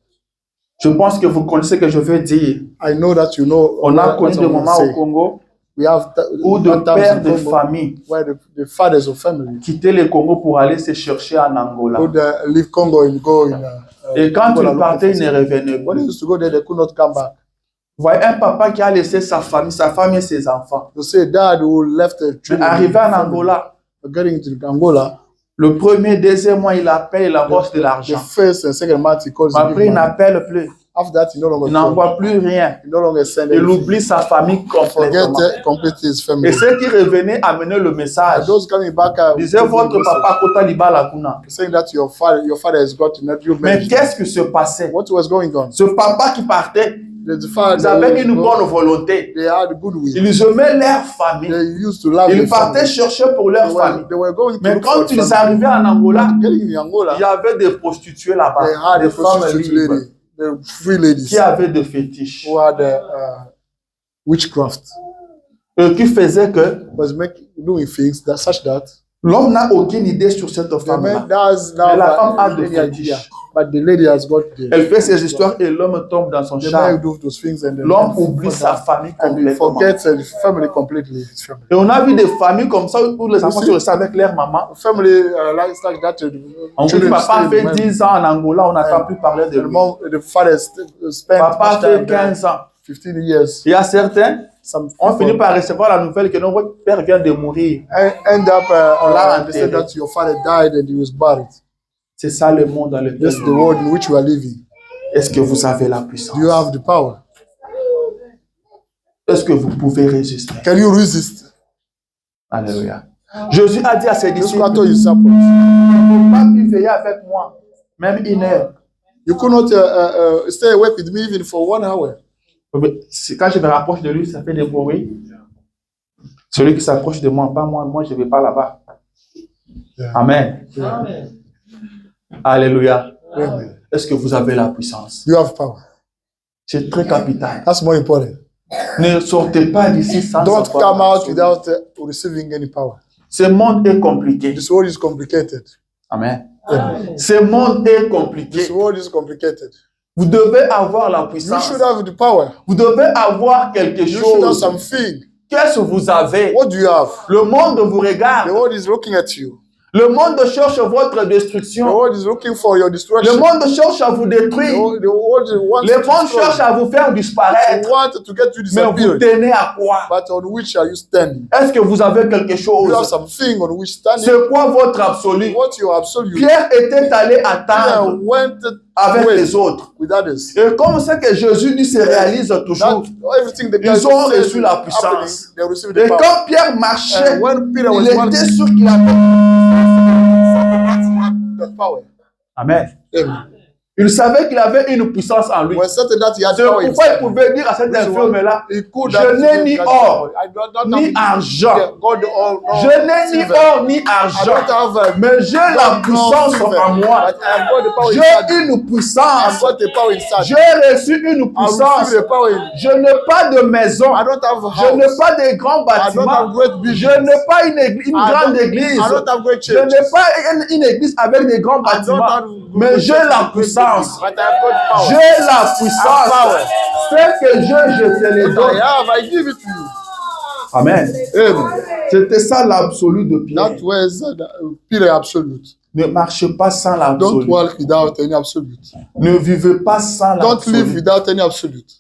Je pense que vous connaissez ce que je veux dire. I know that you know. On a what connu des I'm gonna moments say. au Congo We have où de times pères in de Congo famille where the fathers of family quittaient le Congo pour aller se chercher en Angola. would leave Congo and go in. Et quand Angola ils partaient, ils looking ne for revenaient something. When they plus. used to go there, they could not come back. Vous voyez un papa qui a laissé sa famille et ses enfants. You say dad who left the Mais children. arrivé en Angola, Getting to Angola, le premier, deuxième mois, il appelle, il envoie de the l'argent. first and second month he calls Après, il him. n'appelle plus. After that, he no longer Il n'envoie plus rien. he no longer send Il anything. oublie sa famille Forget complètement. completely his Et family. ceux qui revenaient amenaient le message. And those coming back Disaient votre papa Kota Libala Kuna. saying that your father has got not you Mais married. qu'est-ce qui se passait? What was going on? Ce papa qui partait, The father, ils avaient une bonne volonté. they had goodwill. Ils aimaient leur famille. They used to love Ils their partaient family. chercher pour leur famille. They were going to Mais look for quand ils family. arrivaient en Angola, Getting in Angola, il y avait des prostituées they là-bas, had des a femmes prostitute libres lady, the free ladies qui avaient des fétiches who had witchcraft, et qui faisaient que was doing things that such that l'homme n'a aucune idée sur cette the femme-là. man does Mais la femme now a have de any idea, fétiches. but the lady has got Elle fait ses histoires et l'homme tombe dans son the man charme. do those things and L'homme oublie sa famille and he complètement. forgets his family completely. His family. Et on a vu des familles comme ça où les enfants se restent avec leur maman. Family like that. On vous dit, Children papa stay fait with 10 ans en Angola, on n'entend plus parler de the lui. mom, the father spent Papa much fait time there, 15 ans. 15 years. Il y a certains, Some on finit people par recevoir la nouvelle que notre père vient de mourir. end up they said enterré. that your father died and he was buried. C'est ça le monde dans lequel This is the nous vivons. world in which we are living. Est-ce que vous avez la puissance? Do you have the power? Est-ce que vous pouvez résister? Can you resist? Alléluia. Jésus a dit à ses This disciples, what you support. vous ne pouvez pas pu veiller avec moi, même une heure. You could not stay awake with me even for 1 hour. Quand je me rapproche de lui, ça fait des bruits. Celui qui s'approche de moi, pas moi, moi je ne vais pas là-bas. Yeah. Amen. Amen. Alléluia. Amen. Est-ce que vous avez la puissance? You have power. C'est très capital. That's more important. Ne sortez pas d'ici sans Don't avoir come la out puissance. without receiving any power. Ce monde est compliqué. This world is complicated. Amen. Amen. Ce monde est compliqué. This world is complicated. Vous devez avoir la You puissance. should have the power. Vous devez avoir quelque You should have chose. something. Qu'est-ce que vous avez? What do you have? Le monde vous The regarde. world is looking at you. Le monde cherche votre The destruction. world is looking for your Le destruction. monde cherche à vous détruire. The world wants Le to monde destroy cherche you. à vous faire disparaître. They want to get you Mais vous disappeared. tenez à quoi? But on which are you standing? Est-ce que vous avez quelque You have chose? something on which standing. C'est quoi votre absolu? What you absolute? Pierre était allé Peter attendre went avec away les autres. with others. Et comme c'est que Jésus dit se réalise toujours, That everything the ils ont says reçu la happening, puissance. they received Et the power. quand Pierre marchait, And when Peter il was one, était sûr qu'il avait. that power. Amen. Amen. Il savait qu'il avait une puissance en lui. When certain that he had C'est power pourquoi il inside, pouvait dire à cet infirme-là, he could je have n'ai said ni that or, I don't ni have argent. God or no Je n'ai ni silver. or ni I argent. don't have Mais j'ai la puissance en moi. But I have got the power J'ai inside. une I've puissance. got the power inside. J'ai reçu une I puissance. receive the power in. Je n'ai pas de maison. I don't have a Je n'ai house. pas de grands I don't bâtiments. have great Je visions. n'ai pas une grande église. I don't have great Je churches. n'ai pas une église avec des grands I don't bâtiments. have Mais great j'ai churches la with great puissance. buildings, But I have got power. J'ai la puissance. power. Ce que je te le What I donne. have, I give it to you. Amen. Amen. C'était ça l'absolu de Pierre. That was Peter absolute. Ne marchez pas sans Don't l'absolu. walk without any absolute. Ne vivez pas sans Don't live l'absolu. without any absolute.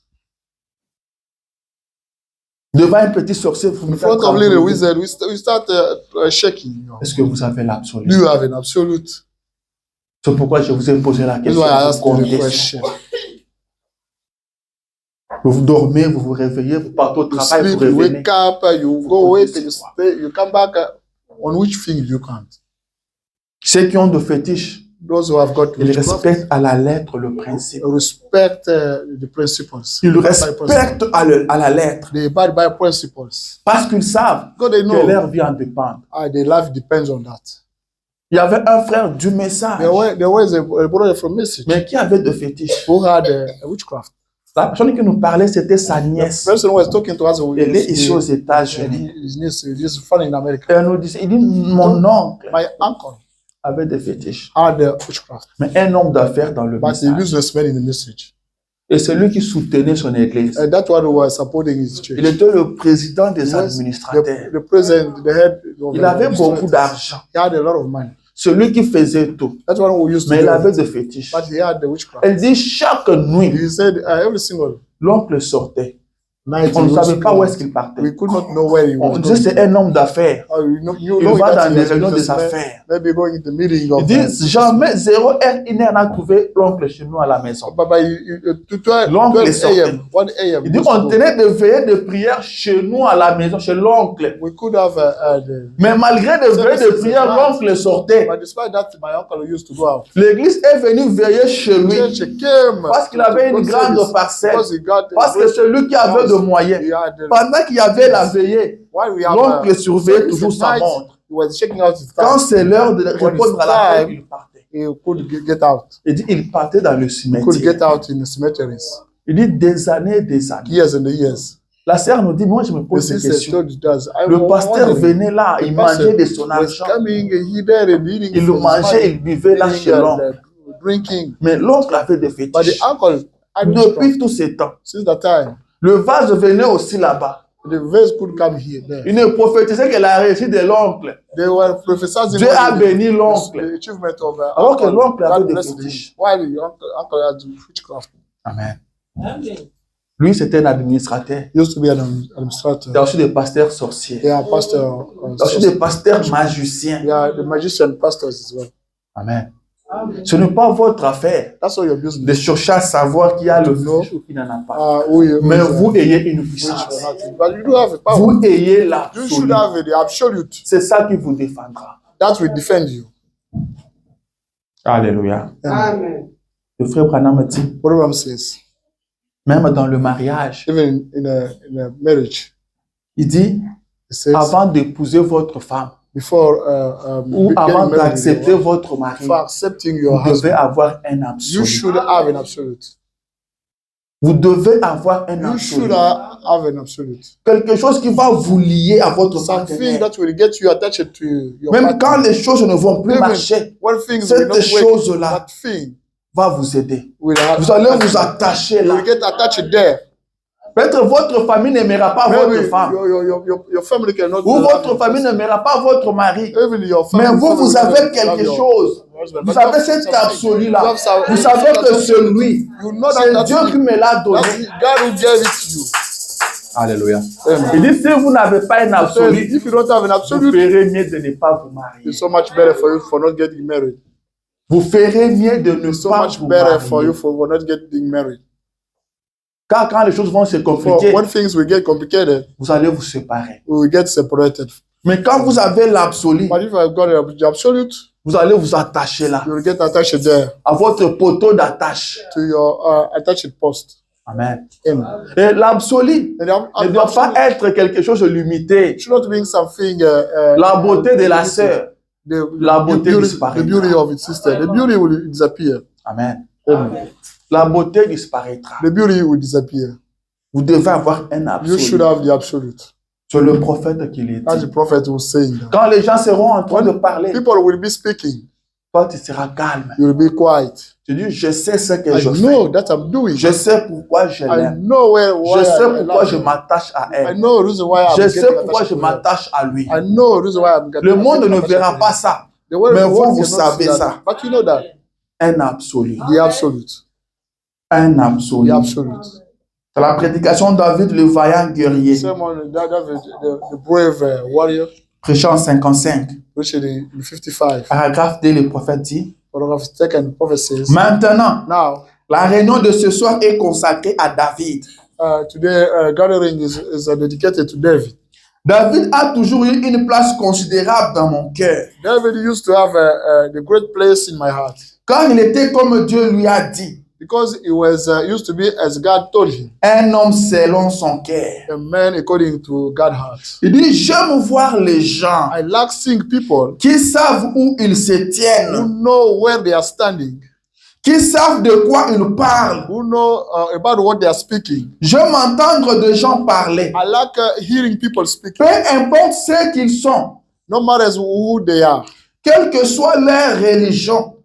Devant un petit sorcier, vous In me front faites of little trembler. wizard, we start shaking. Est-ce que vous avez l'absolu? Do you have an absolute? C'est pourquoi je vous ai posé la That's question. why I Vous asked you comptez the sur- question. Vous dormez, vous vous réveillez, vous partez au You travail, sleep, vous you revenez. wake up, you go away, and you stay, you come back. On which thing you count? Ceux qui ont de fétiches, Those who have got ils witchcraft, respectent à la lettre le principe. respect the principles. Ils By respectent à la lettre. They abide by principles. Parce qu'ils savent Because they que know leur vie en dépend. their life depends on that. Il y avait un frère du message, There was a brother from Message mais qui avait de fétiches. who had a witchcraft. La personne qui nous parlait, c'était sa The nièce. person who was talking to us Elle est ici aux États-Unis. his niece is found in America. Elle nous dit, il dit, mon oncle My uncle avait des fétiches. had a witchcraft, Mais un homme d'affaires dans le but the message. businessman in the Message. Et celui qui soutenait son église. That one who was supporting his church. Il était le président des He was administrateurs. the president, the head of Il the avait beaucoup administrators. d'argent. He had a lot of money. Celui qui faisait tout. That's one who used to Mais il do avait it. des fétiches. But he had the witchcraft. Elle dit chaque nuit, He said every single l'oncle sortait. night. On he ne was savait pas où closed. est-ce qu'il partait. We could not know where he was On disait going. c'est un homme d'affaires. You Il know va that dans he les was a réunions des businessman, affaires. maybe going in the meeting Il of dit jamais 0 heure, 1 heure, on a trouvé l'oncle chez nous à la maison. to 12 L'oncle est sorti. a.m., 1 a.m. Il dit on tenait de veiller de prière chez nous à la maison, chez l'oncle. We could have Mais malgré de veiller de prière, l'oncle sortait. but despite that, my uncle used to go out. L'église est venue veiller chez lui Church came parce qu'il avait une grande parcelle. because he got Parce que c'est lui qui avait de moyens. Pendant qu'il y avait la veillée, while we have l'oncle surveillait service toujours at sa night, montre. he was checking out his Quand time. c'est l'heure de répondre à la prière, il partait. He could get out. Il dit il partait dans le He could cimetière. get out in the cemeteries. Il dit des années et des années. Years and years. La sœur nous dit, moi je me The pose ces sister questions. told us, Le pasteur venait là, il mangeait de son was argent. coming, he there and eating Il from his mangeait, money, il buvait là eating chez l'oncle. and, drinking. Mais l'oncle avait des But the fétiches. uncle had this problem. Depuis tous ces temps, Since that time, le vase venait aussi là-bas. the vase could come here. There. Il ne prophétisait que la réussite de l'oncle. They were prophesizing Dieu a the- béni l'oncle. the achievement of Alors que l'oncle avait God des blessed fétiches. him. While the uncle had witchcraft. Amen. Lui, c'était un administrateur. He used to be an administrator. Il y a aussi des pasteurs sorciers. They are pastor. Il y a aussi des pasteurs magiciens. They are the magician pastors as well. Amen. Ce n'est pas votre affaire That's all your de business. chercher à savoir qui a le fétiche ou qui n'en a pas. Mais vous ayez une puissance. But you do have a power. Vous ayez You l'absolu. should have the absolute. C'est ça qui vous défendra. That will defend you. Alléluia. Amen. Le frère Branham dit, What says, même dans le mariage, even in a marriage, il dit, it says, avant d'épouser votre femme before ou getting avant married, d'accepter votre mari, for accepting your vous devez husband, avoir un you absolu. should have an absolute. Vous devez avoir un You should absolu. have an absolute. Quelque chose qui va vous lier à votre Something partenaire. that will get you attached to your Même partner. quand les choses ne vont plus Even marcher, when things will cette not work, chose-là that thing va vous aider. will Vous allez vous attacher you là. will get attached there. Peut-être votre famille n'aimera pas votre Maybe femme. your family cannot. Ou votre famille n'aimera pas votre mari. Even your family. Mais vous, vous avez cannot love quelque your chose. husband. Vous But avez you have cet something. absolu-là. You have some- Vous savez que c'est lui. You know C'est that Dieu that's qui me l'a donné. God who gave it to you. Alléluia. Amen. Il dit, si vous n'avez pas un So absolu, if you don't have an vous absolute, ferez mieux de ne pas vous marier. it's so much better for you for not getting married. Vous ferez mieux de ne It's so pas much vous better for you marier. for not getting married. Car quand les choses vont se For compliquer, when things will get complicated, vous allez vous séparer. we will get separated. Mais quand vous avez l'absolu, But if I've got the absolute, vous allez vous attacher là, you will get attached there à votre poteau d'attache. to your attached post. Amen. Amen. Et l'absolu And ne doit pas être quelque chose de limité. it should not mean something. La beauté de la sœur. La beauté the disparaîtra. beauty of its sister. The beauty will disappear. Amen. Amen. La beauté disparaîtra. The beauty will disappear. Vous devez avoir un You should absolu. have the absolute. C'est le prophète qui l'a As dit. the prophet was saying. That. Quand les gens seront en train de parler, People will be speaking. toi tu seras calme. You will be quiet. Tu dis, je sais ce que I je know fais. that I'm doing. Je sais pourquoi je I l'aime. know why Je sais I pourquoi love je him. m'attache à I elle. know the reason why I'm Je getting sais pourquoi attached je to her. m'attache à lui. I know the reason why I'm getting Le monde getting ne attached verra to pas her. ça. The world Mais the vous, world vous cannot savez see that. ça. But you know that. Un absolu. The absolute. Un The absolu. absolute. C'est la prédication de David, le vaillant guerrier. Someone, David, the brave warrior, Prêchant 55. which is in 55. Paragraphe 2, le prophète dit, Paragraph 2 prophecies. maintenant, Now, la réunion de ce soir est consacrée à David. today gathering is dedicated to David. David a toujours eu une place considérable dans mon cœur, David used to have the great place in my heart car il était comme Dieu lui a dit, because he was used to be as God told him, un homme selon son cœur. a man according to God's heart. Il dit, j'aime voir les gens I like seeing people qui savent où ils se who tiennent, know where they are standing, qui savent de quoi ils parlent. who know about what they are speaking. J'aime entendre des gens parler. I like hearing people speaking, Peu importe ce qu'ils sont, no matter who they are, quelle que soit leur religion,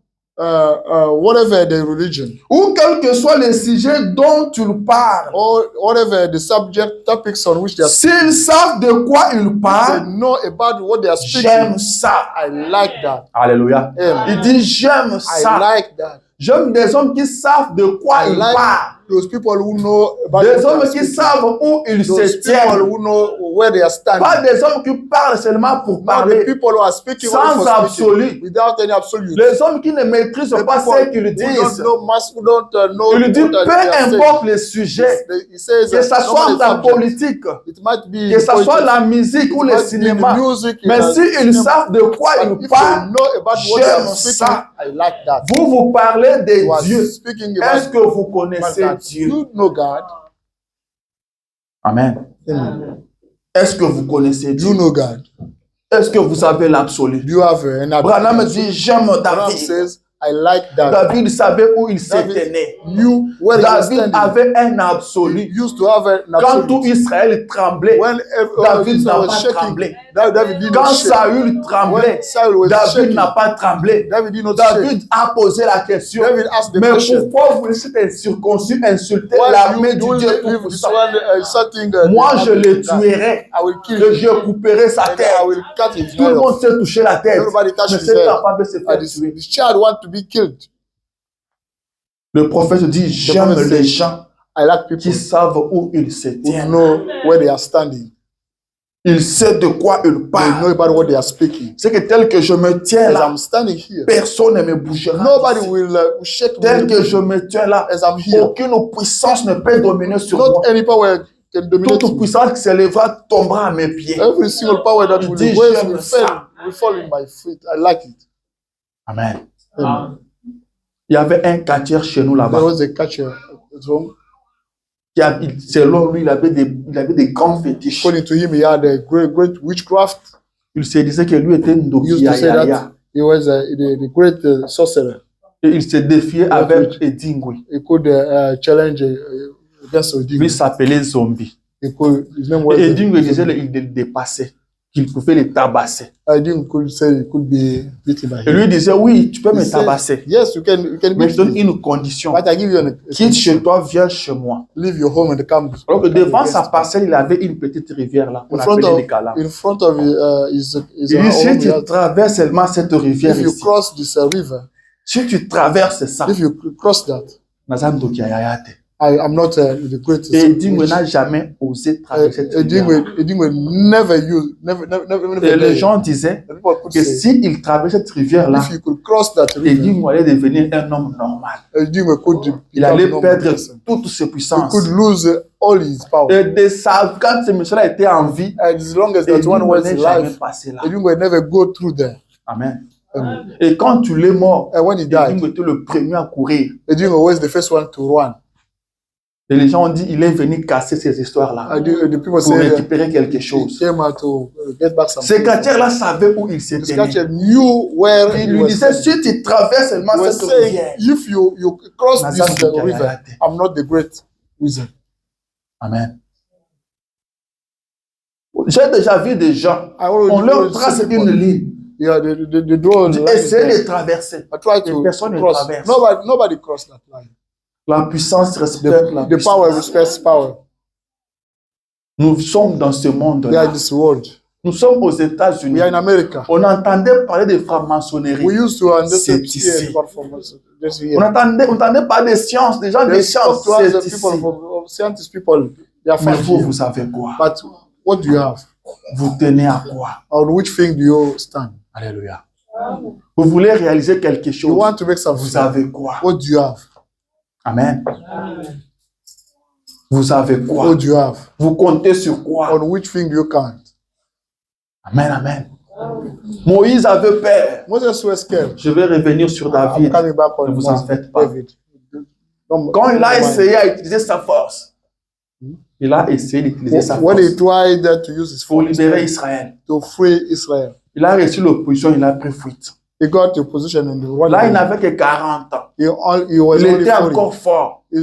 whatever their religion, ou quel que soit le sujet dont ils parlent, or whatever the subject topics on which they are s'ils savent de quoi ils they parlent, know about what they are speaking. j'aime ça. I like that. Alléluia. Amen. Il dit, j'aime I ça. like that. J'aime des hommes qui savent de quoi I ils like parlent. Those people who know about Des what they hommes are qui speaking. savent où ils Those se people tiennent. who know where they are standing. Pas des hommes qui parlent seulement pour Not the parler. people who are speaking Sans only for absolu. speaking, without any absolute. Les hommes qui ne maîtrisent The pas people ce qu'ils who disent. don't know mass, who don't know Ils disent what peu they are saying. importe le sujet, He says que ça no soit matter la the subject, politique, it might be que ça soit politics, la musique ou it le might be cinéma. the music, Mais the s'ils cinema. savent de quoi But ils if they parlent, know about what they j'aime are speaking, ça. I like that. Vous parlez You de are Dieu. speaking Est-ce about que vous connaissez that. Dieu? You know God. Amen. Amen. Est-ce que vous connaissez You Dieu? know God. Est-ce que vous avez l'absolu? Do you have an Branham absolute? dit, j'aime Branham David. says, I like that. David savait où il s'était David né. knew where he was David standing. avait un He absolu. used to have an Quand tout absolute. Israël tremblait, When David Israel n'a was pas shaking, tremblé. David did Quand not shake. Saül tremblait, When Saul was David shaking, n'a pas tremblé. David did not shake. David a posé la question. David asked the Mais question, pourquoi vous laissez incirconcis insulter why l'armée you du don't Dieu leave this Tout-Puissant? one insulting Moi, je le God? tuerai. I will kill Que him. je couperai sa And tête. I will cut his Tout le head off. monde s'est touché la tête. Everybody touched Mais his cet head. enfant veut se faire This tuer. child want to be killed. Le prophète dit, j'aime prophet les says, gens I like people qui savent où ils se who tiennent. know where they are standing. Ils savent de quoi ils They know parlent. about what they are speaking. C'est que tel que je me tiens As là, I'm standing here, personne ne me bougera. nobody d'ici. will shake Tel me. que je me tiens là, As I'm here, aucune puissance ne peut dominer sur moi. not any power can dominate Toute me. puissance qui s'élèvera tombera à mes pieds. Every single power that Il will dit, raise j'aime will ça. fall in my feet. I like it. Amen. Amen. Il y avait un catcheur chez nous là-bas. There was a catcher at home. Selon lui, il avait des grands fétiches. According to him, he had a great witchcraft. Il se disait que lui était He used to say Ndokiya. that he was the great sorcerer. Et il se défiait avec Edingwe. He could challenge against Lui Odin. s'appelait Zombie. His name was Et Edingwe disait qu'il le dépassait, qu'il pouvait le tabasser. Odin could say he could be beaten by Et him. lui disait, oui, tu peux He me said, tabasser. yes, you can Mais je beat donne me. une condition. But I give you a Quitte chez toi, viens chez moi. leave your home and come. Alors que devant against sa me. parcelle, il avait une petite rivière là, qu'on In front appelait of les Calas. his Il dit, home, si tu traverses seulement cette rivière if you ici, cross this river, si tu traverses ça, if you cross that, Nazam Ndokiya te. I'm not the greatest. Et Edingwe n'a jamais osé traverser cette rivière. Edin will never use, never Et les gens disaient the people could que say, s'il traverse cette rivière là, if you could cross that river, Edingwe allait devenir un homme normal. Edin could Il allait become perdre normal person. toutes ses He puissances. could lose all his power. Et de ça, quand ce monsieur-là était en vie, As long as that one Edingwe was n'est jamais alive, passé là. Edin will never go through there. Amen. Amen. Et quand tu l'es mort, And when he died, Edingwe était le premier à courir. Edin was the first one to run. Et les gens ont dit, il est venu casser ces histoires-là The people pour say récupérer quelque he chose. came out to get back Ce something. quartier-là savait où il This s'était catcher né. knew where Il he lui was. disait, si tu traverses seulement He was cette saying, rivière. if you cross Nazam this Ndokiya river, te. I'm not the great wizard. Amen. J'ai déjà vu des gens, on leur trace une ligne. Yeah, the draw line. Essayez de traverser. I try Et to personne ne cross. traverse. Nobody crossed that line. La puissance respecte la The power puissance. respects power. Nous sommes dans ce We are monde-là. in this world. Nous sommes aux We États-Unis. are in America. On entendait parler de franc-maçonnerie. We used to understand C'est ici. just On here. entendait parler de sciences, des gens de They sciences. spoke to us, C'est the ici. people from scientist people. They are Mais fine vous, here. vous savez quoi? But what do you have? Vous tenez à quoi? On which thing do you stand? Alléluia. Vous voulez réaliser quelque You chose. want to make Vous something. avez quoi? What do you have? Amen. Vous avez quoi? What do you have? Vous comptez sur quoi? On which thing do you count? Amen, amen. Moïse avait peur. Moses was scared. Je vais revenir sur I'm David. coming back on Ne vous en Moses. faites pas. David. Don't- Quand il a don't mind. essayé à utiliser sa force, il a essayé d'utiliser sa When force he tried to use his pour force libérer Israël. to free Israel, Il a reçu l'opposition, il a pris fuite. he got the position in the one. Là, il n'avait que 40 ans. He was Il only était 40. encore fort. He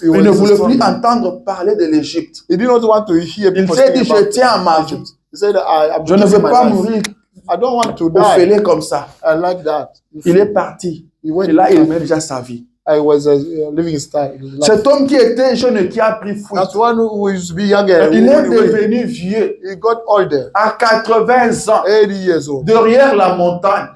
Il was ne voulait strong. plus entendre parler de l'Égypte. He did not want to hear Il people s'est dit, speaking je about tiens à ma vie. Egypt. He said, I'm Je ne veux giving my pas life. mourir I don't want to au die. fêlé comme ça. I like that. Il est parti. He went Et là, il to met déjà sa vie. I was living style. Cet homme qui était jeune et qui a pris fuite, That's one who used to be younger. il est Who went away. devenu vieux He got older, à 80 ans, 80 years old. derrière la montagne.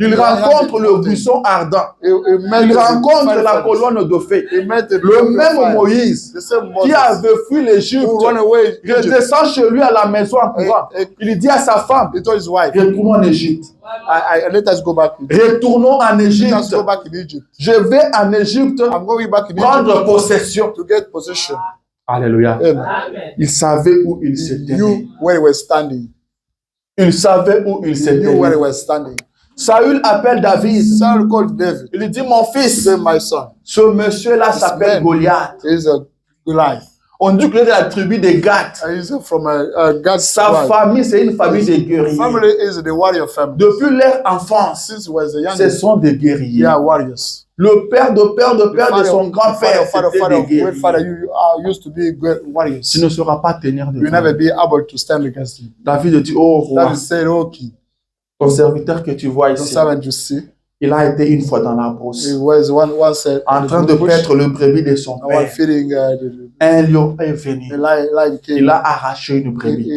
Il rencontre le buisson ardent. Il rencontre la colonne de feu. Le même Moïse qui avait fui l'Égypte redescend chez lui à la maison en courant. Il dit à sa femme, He told his wife, retournons en Égypte. let us go back. Retournons en Let us Égypte. go back in Egypt. Je vais en Égypte I'm going back in prendre Egypt possession. to get possession. Alléluia. Amen. Il savait où il s'était. You where he was standing. Il savait où il You s'était. knew where he was standing. Saül appelle David. Saul called David. Il lui dit, mon He fils, said, my son, ce monsieur-là This s'appelle man Goliath. is a Goliath. On dit qu'il est de la tribu des Gath. He's from God's Sa tribe. famille, c'est une famille de guerriers. Family is the warrior family. Depuis leur enfance, Since he was a young ce sont des guerriers. they are warriors. Le père de son grand-père, father c'était des of great father, guerriers. you are used to be great warriors. Tu ne sauras pas tenir You devant. never be able to stand against him. David dit, oh roi, David said, okay, ton serviteur que tu vois the ici, servant you see, il a été une fois dans la brousse, he was one said, en train de paître le brebis de son I was père. feeding Un lion est the venu. lion came. Il a arraché une brebis.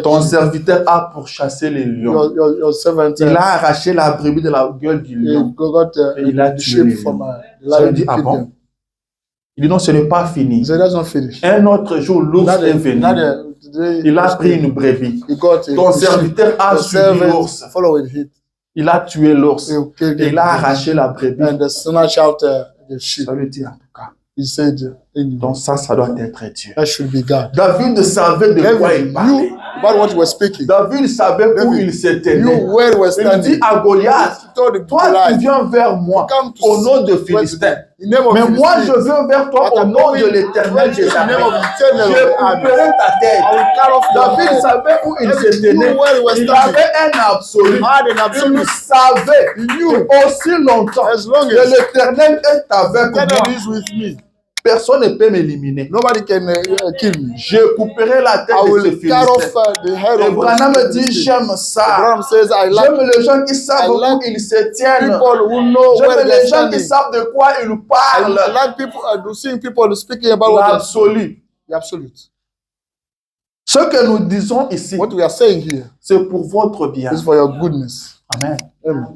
Ton serviteur a pourchassé les lions. your servant Il a arraché la brebis de la gueule du lion. got Et il a the tué les sheep from lions. the Ça lion. veut dire, ah bon? Il dit non, ce n'est pas He fini. said, that's not finished. Un autre jour, l'ours est venu. Today, Il a pris une brebis. he got a Ton sheep. serviteur a The suivi servant l'ours. followed it. Il a tué l'ours. He killed Et him. il a arraché la brebis. And snatch out the sheep. Ça veut dire en tout cas. He said, Donc ça doit être Dieu. that should be God. David savait de quoi il David parlait. knew about what he was speaking. David savait où David il s'était knew né. where he was Il standing. dit à Goliath, He told toi tu Goliath, viens vers moi come to au nom de see Philistin. in the name of Mais moi je Philistines. viens vers toi But au I'm nom going de l'Éternel des in the name of armées. the eternal Je of the army. couperai ta tête. I will cut off your David head. savait où il David s'était knew né. where he was Il standing. avait un absolu. He had an Il absolute. savait He knew aussi longtemps as long que as l'Éternel est avec God moi. is with me, Personne ne peut m'éliminer. nobody can kill me. Je couperai la tête I de ce will cut off Philistin. the head Et of Branham the dit, Philistine. j'aime ça. Abraham says, I like J'aime les gens qui savent I like où ils se tiennent. people who know where J'aime they're les gens qui standing. savent de quoi ils I parlent. like people, seeing people speaking about what L'absolu. the absolute. Ce que nous disons ici, What we are saying here c'est pour votre bien. is for your goodness. Amen. Amen.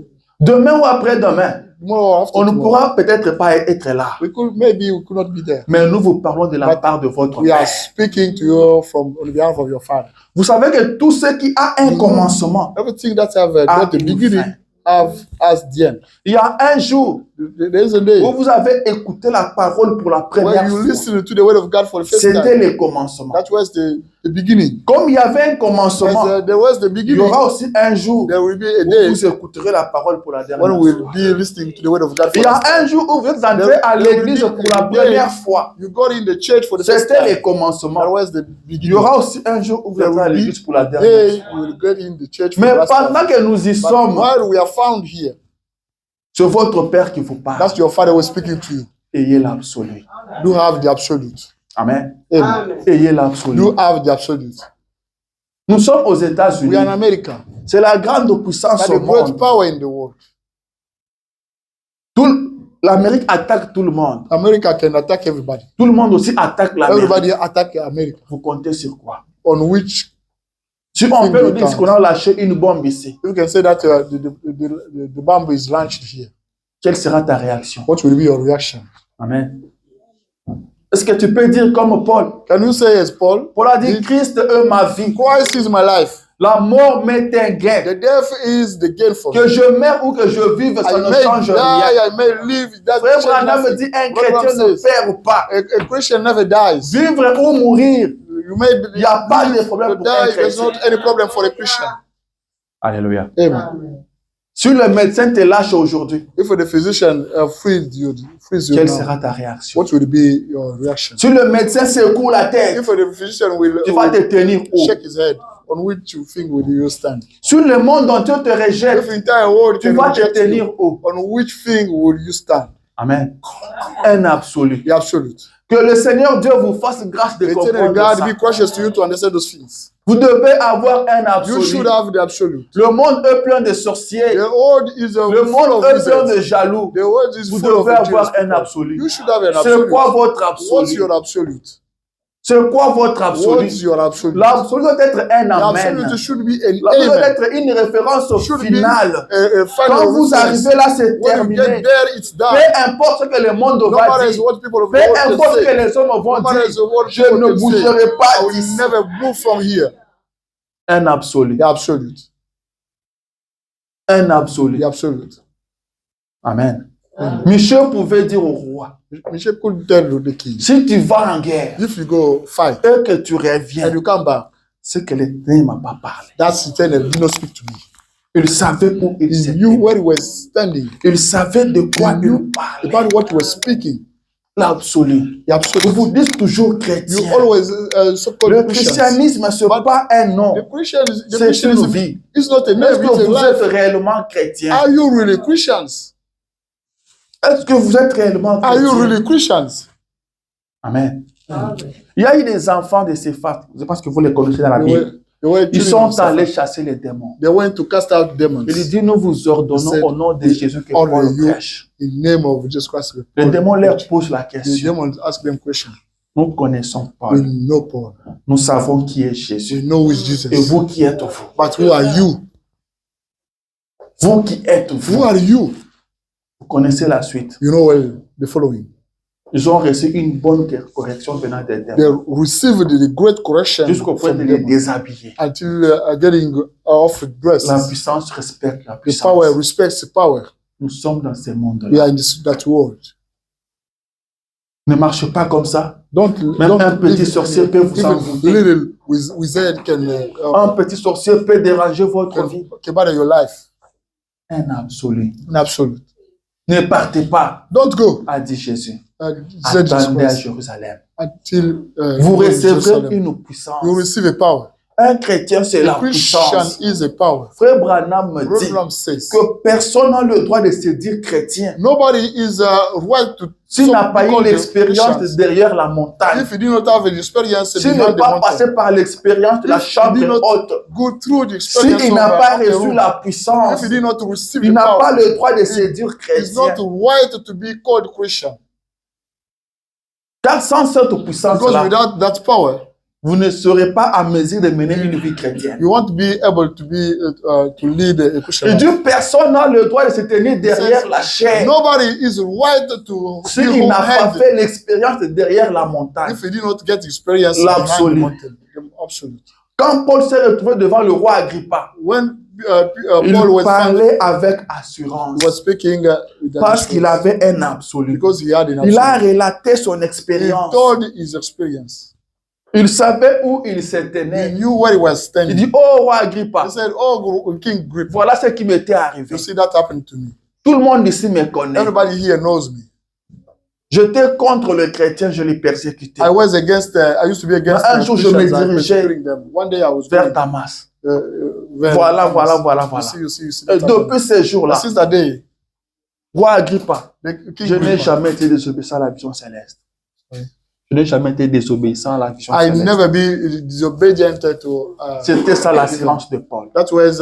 Demain ou après-demain, Tomorrow, after on ne tomorrow, pourra peut-être pas être là. maybe we could not be there. Mais nous vous parlons de la But part de votre We are Père. speaking to you on behalf of your Father. Vous savez que tout ce qui a un commencement Everything that have a got the une beginning fin. have as the end. Il y a un jour There is a day où vous avez écouté la parole pour la première when you fois. listen to the word of God for the first C'était time. le commencement. That was the beginning. Comme il y avait un commencement, As there was the il y beginning, aura aussi un jour there will be a où day vous écouterez la parole pour la dernière when fois. we'll be listening to the word of God for Il y the a first time. un jour où vous êtes entré à l'église pour la première fois. You got in the church for the first C'était le time. That commencement. was the Il y beginning. aura aussi un jour où vous There êtes à will be l'église pour la dernière Hey, fois. we'll get in the church for Mais the last time. pendant que nous y But sommes, while we are found here, c'est votre Père qui vous parle. that's your Father was speaking to you. Ayez l'absolu. You have the absolute. Amen. Amen. Ayez l'absolu. You have the absolute. Nous sommes aux We États-Unis. are in America. C'est la grande puissance That's au the great monde. power in the world. L'Amérique attaque tout le monde. America can attack everybody. Tout le monde aussi attaque l'Amérique. Everybody attack America. Vous comptez sur quoi? On which Si on peut nous dire qu'on a lâché une bombe ici, you can say that the bomb is launched here. quelle sera ta réaction? What will be your reaction? Amen. Est-ce que tu peux dire comme Paul? Can you say as Paul? Paul a dit, Christ est ma vie. Christ is my life. La mort m'est un gain. The death is the gain for me. Que je meurs ou que je vive, ça I ne may change die, rien. I may live. That Frère change Branham me nothing. dit, un What chrétien Branham ne says, perd pas. a Christian never dies. Vivre ou mourir, You may il n'y a pas de problème to pour un die. There's chrétien. not any problem for a Christian. Alléluia. Amen. Si le médecin te lâche aujourd'hui, If the physician frees you quelle now, sera ta réaction? what will be your reaction? Si le médecin secoue la tête, If the physician will tu vas te tenir haut. shake his head, on which you think will you stand? Si le monde entier te If rejette, the entire world tu can vas te reject tenir you, haut. on which thing will you stand? Amen. Un absolu. The absolute. Que le Seigneur Dieu vous fasse grâce de Eternal comprendre God ça. be gracious to you to understand those things. Vous devez avoir un You should absolu. have the absolute. Le monde est plein de sorciers. The world is Le full monde of est plein de wizards. jaloux. The world is Vous full of devez avoir jealous un people. absolu. You should have an C'est absolute. quoi votre What's absolu? your absolute? C'est quoi votre absolu? What's your absolute? L'absolu doit être un The amen. absolute should be an L'absolu doit amen. être une référence au Should be final. a final Quand vous reference. arrivez là, c'est When you get terminé. there, it's done. Peu importe ce que le monde No va matter dire. what people of the Peu world can importe ce que say. les hommes vont No matter dire. what Je people ne can say. bougerai I pas will d'ici. never move from here. Un absolu. The absolute. Un absolu. The absolute. Amen. Michel pouvait dire au roi, Michel could tell the king, si tu vas en guerre if you go fight et que tu and reviens, you come back, c'est que l'Éternel ne m'a pas parlé. that's eternal. Do not speak to me. Il savait où il He s'était. knew where he was standing. Il savait de quoi He il knew parlait. about what he was speaking. L'absolu. The absolute. Vous vous dites toujours You chrétien. always so-called Le Christians. christianisme, ce n'est pas un nom. The C'est une Christianism vie. is not a Est-ce name, que it's a vous êtes life. réellement chrétien? Are you really Christians? Est-ce que vous êtes réellement Are you chrétien? really Christians? Amen. Il y a eu des enfants de Céphate. Je pense que vous les connaissez dans la They Bible. were Ils children sont of Satan. allés chasser les démons. They went to cast out demons. Il dit, nous vous ordonnons He said, au nom de Jésus que "Honor Paul you prêche. in the name of Jesus Christ." Les démons leur posent la The question. demons ask them questions. Nous connaissons We Paul. know Paul. Nous savons qui est Jésus. We know who is Jesus. Et vous qui êtes vous? But who are you? Vous qui êtes vous? Who are you? Vous connaissez la suite. You know well the following. Ils ont reçu une bonne correction venant des démons. They received the great correction Jusqu'au point from de les demons déshabiller. until getting off dresses. La puissance respecte la The power puissance. respects the power. Nous sommes dans ce We monde-là. are in that world. Ne marche pas comme ça. Don't Même un petit sorcier peut vous even envoûter. little wizard can Un petit sorcier peut déranger votre vie. can bother your life. Un absolu. In absolute. Ne partez pas, Don't go. a dit Jésus. Said Jesus Attendez à Christ, Jérusalem. until Vous you go to recevrez Jerusalem. une puissance. You receive a power. Un chrétien, c'est la A Christian puissance. is a power. Frère Branham me dit Program says que personne n'a le droit de se dire chrétien nobody is right to s'il n'a pas eu so-called l'expérience Christians. derrière la montagne. If you did not have an experience S'il behind n'est the pas mountain, passé par l'expérience de la If you chambre did not haute, go through the experience s'il n'a pas of the reçu room, la puissance, if you did not receive il the n'a pas power, le droit de se dire it's not chrétien. right to be called Christian. Car sans cette Because puissance-là, without that power, vous ne serez pas à mesure de mener une vie chrétienne. you won't be able to be to lead a Christian Il life. dit personne n'a le droit de se tenir derrière la chair Nobody is right to be s'il n'a pas home-handed fait l'expérience derrière la montagne. if you did not get experience L'absolu. behind the mountain. The absolute. Quand Paul s'est retrouvé devant le roi Agrippa, When il Paul was parlait avec assurance he was speaking with parce qu'il avait un absolu. because he had an Il a absolute. relaté son He expérience. told his experience. Il savait où il se He tenait. knew where he was Il standing. dit, oh roi Agrippa, He said, "Oh, King Agrippa, voilà ce qui m'était arrivé. you see that happened to me. Tout le monde ici me connaît. Everybody here knows me. J'étais contre le chrétien, je l'ai persécuté. I was against. I used to be against Un jour, je me Christians and dirigeais persecuting them. One day I was Vers going, Damas. vers Voilà, Damas. voilà. You see Et that depuis ces jours-là, Since that day, roi Agrippa, the King je n'ai Agrippa, jamais été désobéissant à la vision céleste. Oui. Je n'ai jamais été désobéissant à la vision I céleste. never be disobedient to. C'était ça l'assurance de Paul. That was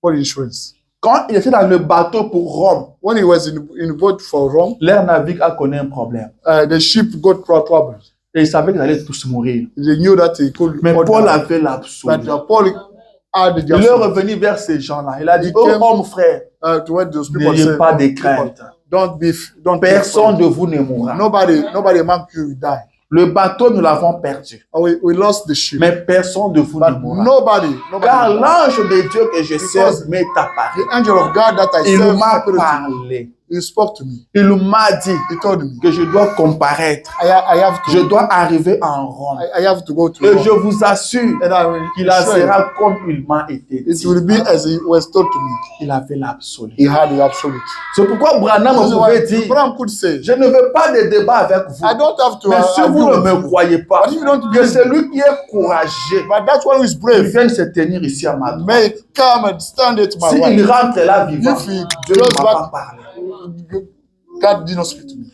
Paul insurance. Quand il était dans le bateau pour Rome, When he was in boat for Rome, l'air navigue a connu un problème. the ship got trouble. Et il savait qu'ils allaient tous mourir. They knew that he could. Mais hold Paul down. avait l'absolu. But Paul had the Il est revenu vers ces gens-là. Il a dit, He oh came- homme frère, to what those people n'ayez say. pas de People, crainte. Don't be Personne de vous ne mourra. Nobody among you will die. Le bateau, nous l'avons perdu. We lost the ship. Mais personne de vous ne But mourra. nobody Car will die. l'ange de Dieu que je Because sers m'est apparu. The angel of God that I Il serve m'a appeared to me. parlé. He spoke to me. Il m'a dit He told me, que je dois comparaître. I have to. Je dois arriver en Rome. I have to go to Et Rome. je vous assure And I will qu'il en assure you, sera comme il m'a été it dit. will be as he was told to me. Il avait l'absolu. He had the absolute. C'est pourquoi Branham That's pouvait why dire, Abraham could say, je ne veux pas de débat avec vous. I don't have to. Mais si vous argue ne with me you. croyez pas, But if you don't que believe me, celui qui est courageux, but that one who is il brave vienne se tenir ici à ma droite. may come and stand at my S'il right. rentre là vivant, If he Dieu ne goes m'a back- pas parlé. God did not speak to me.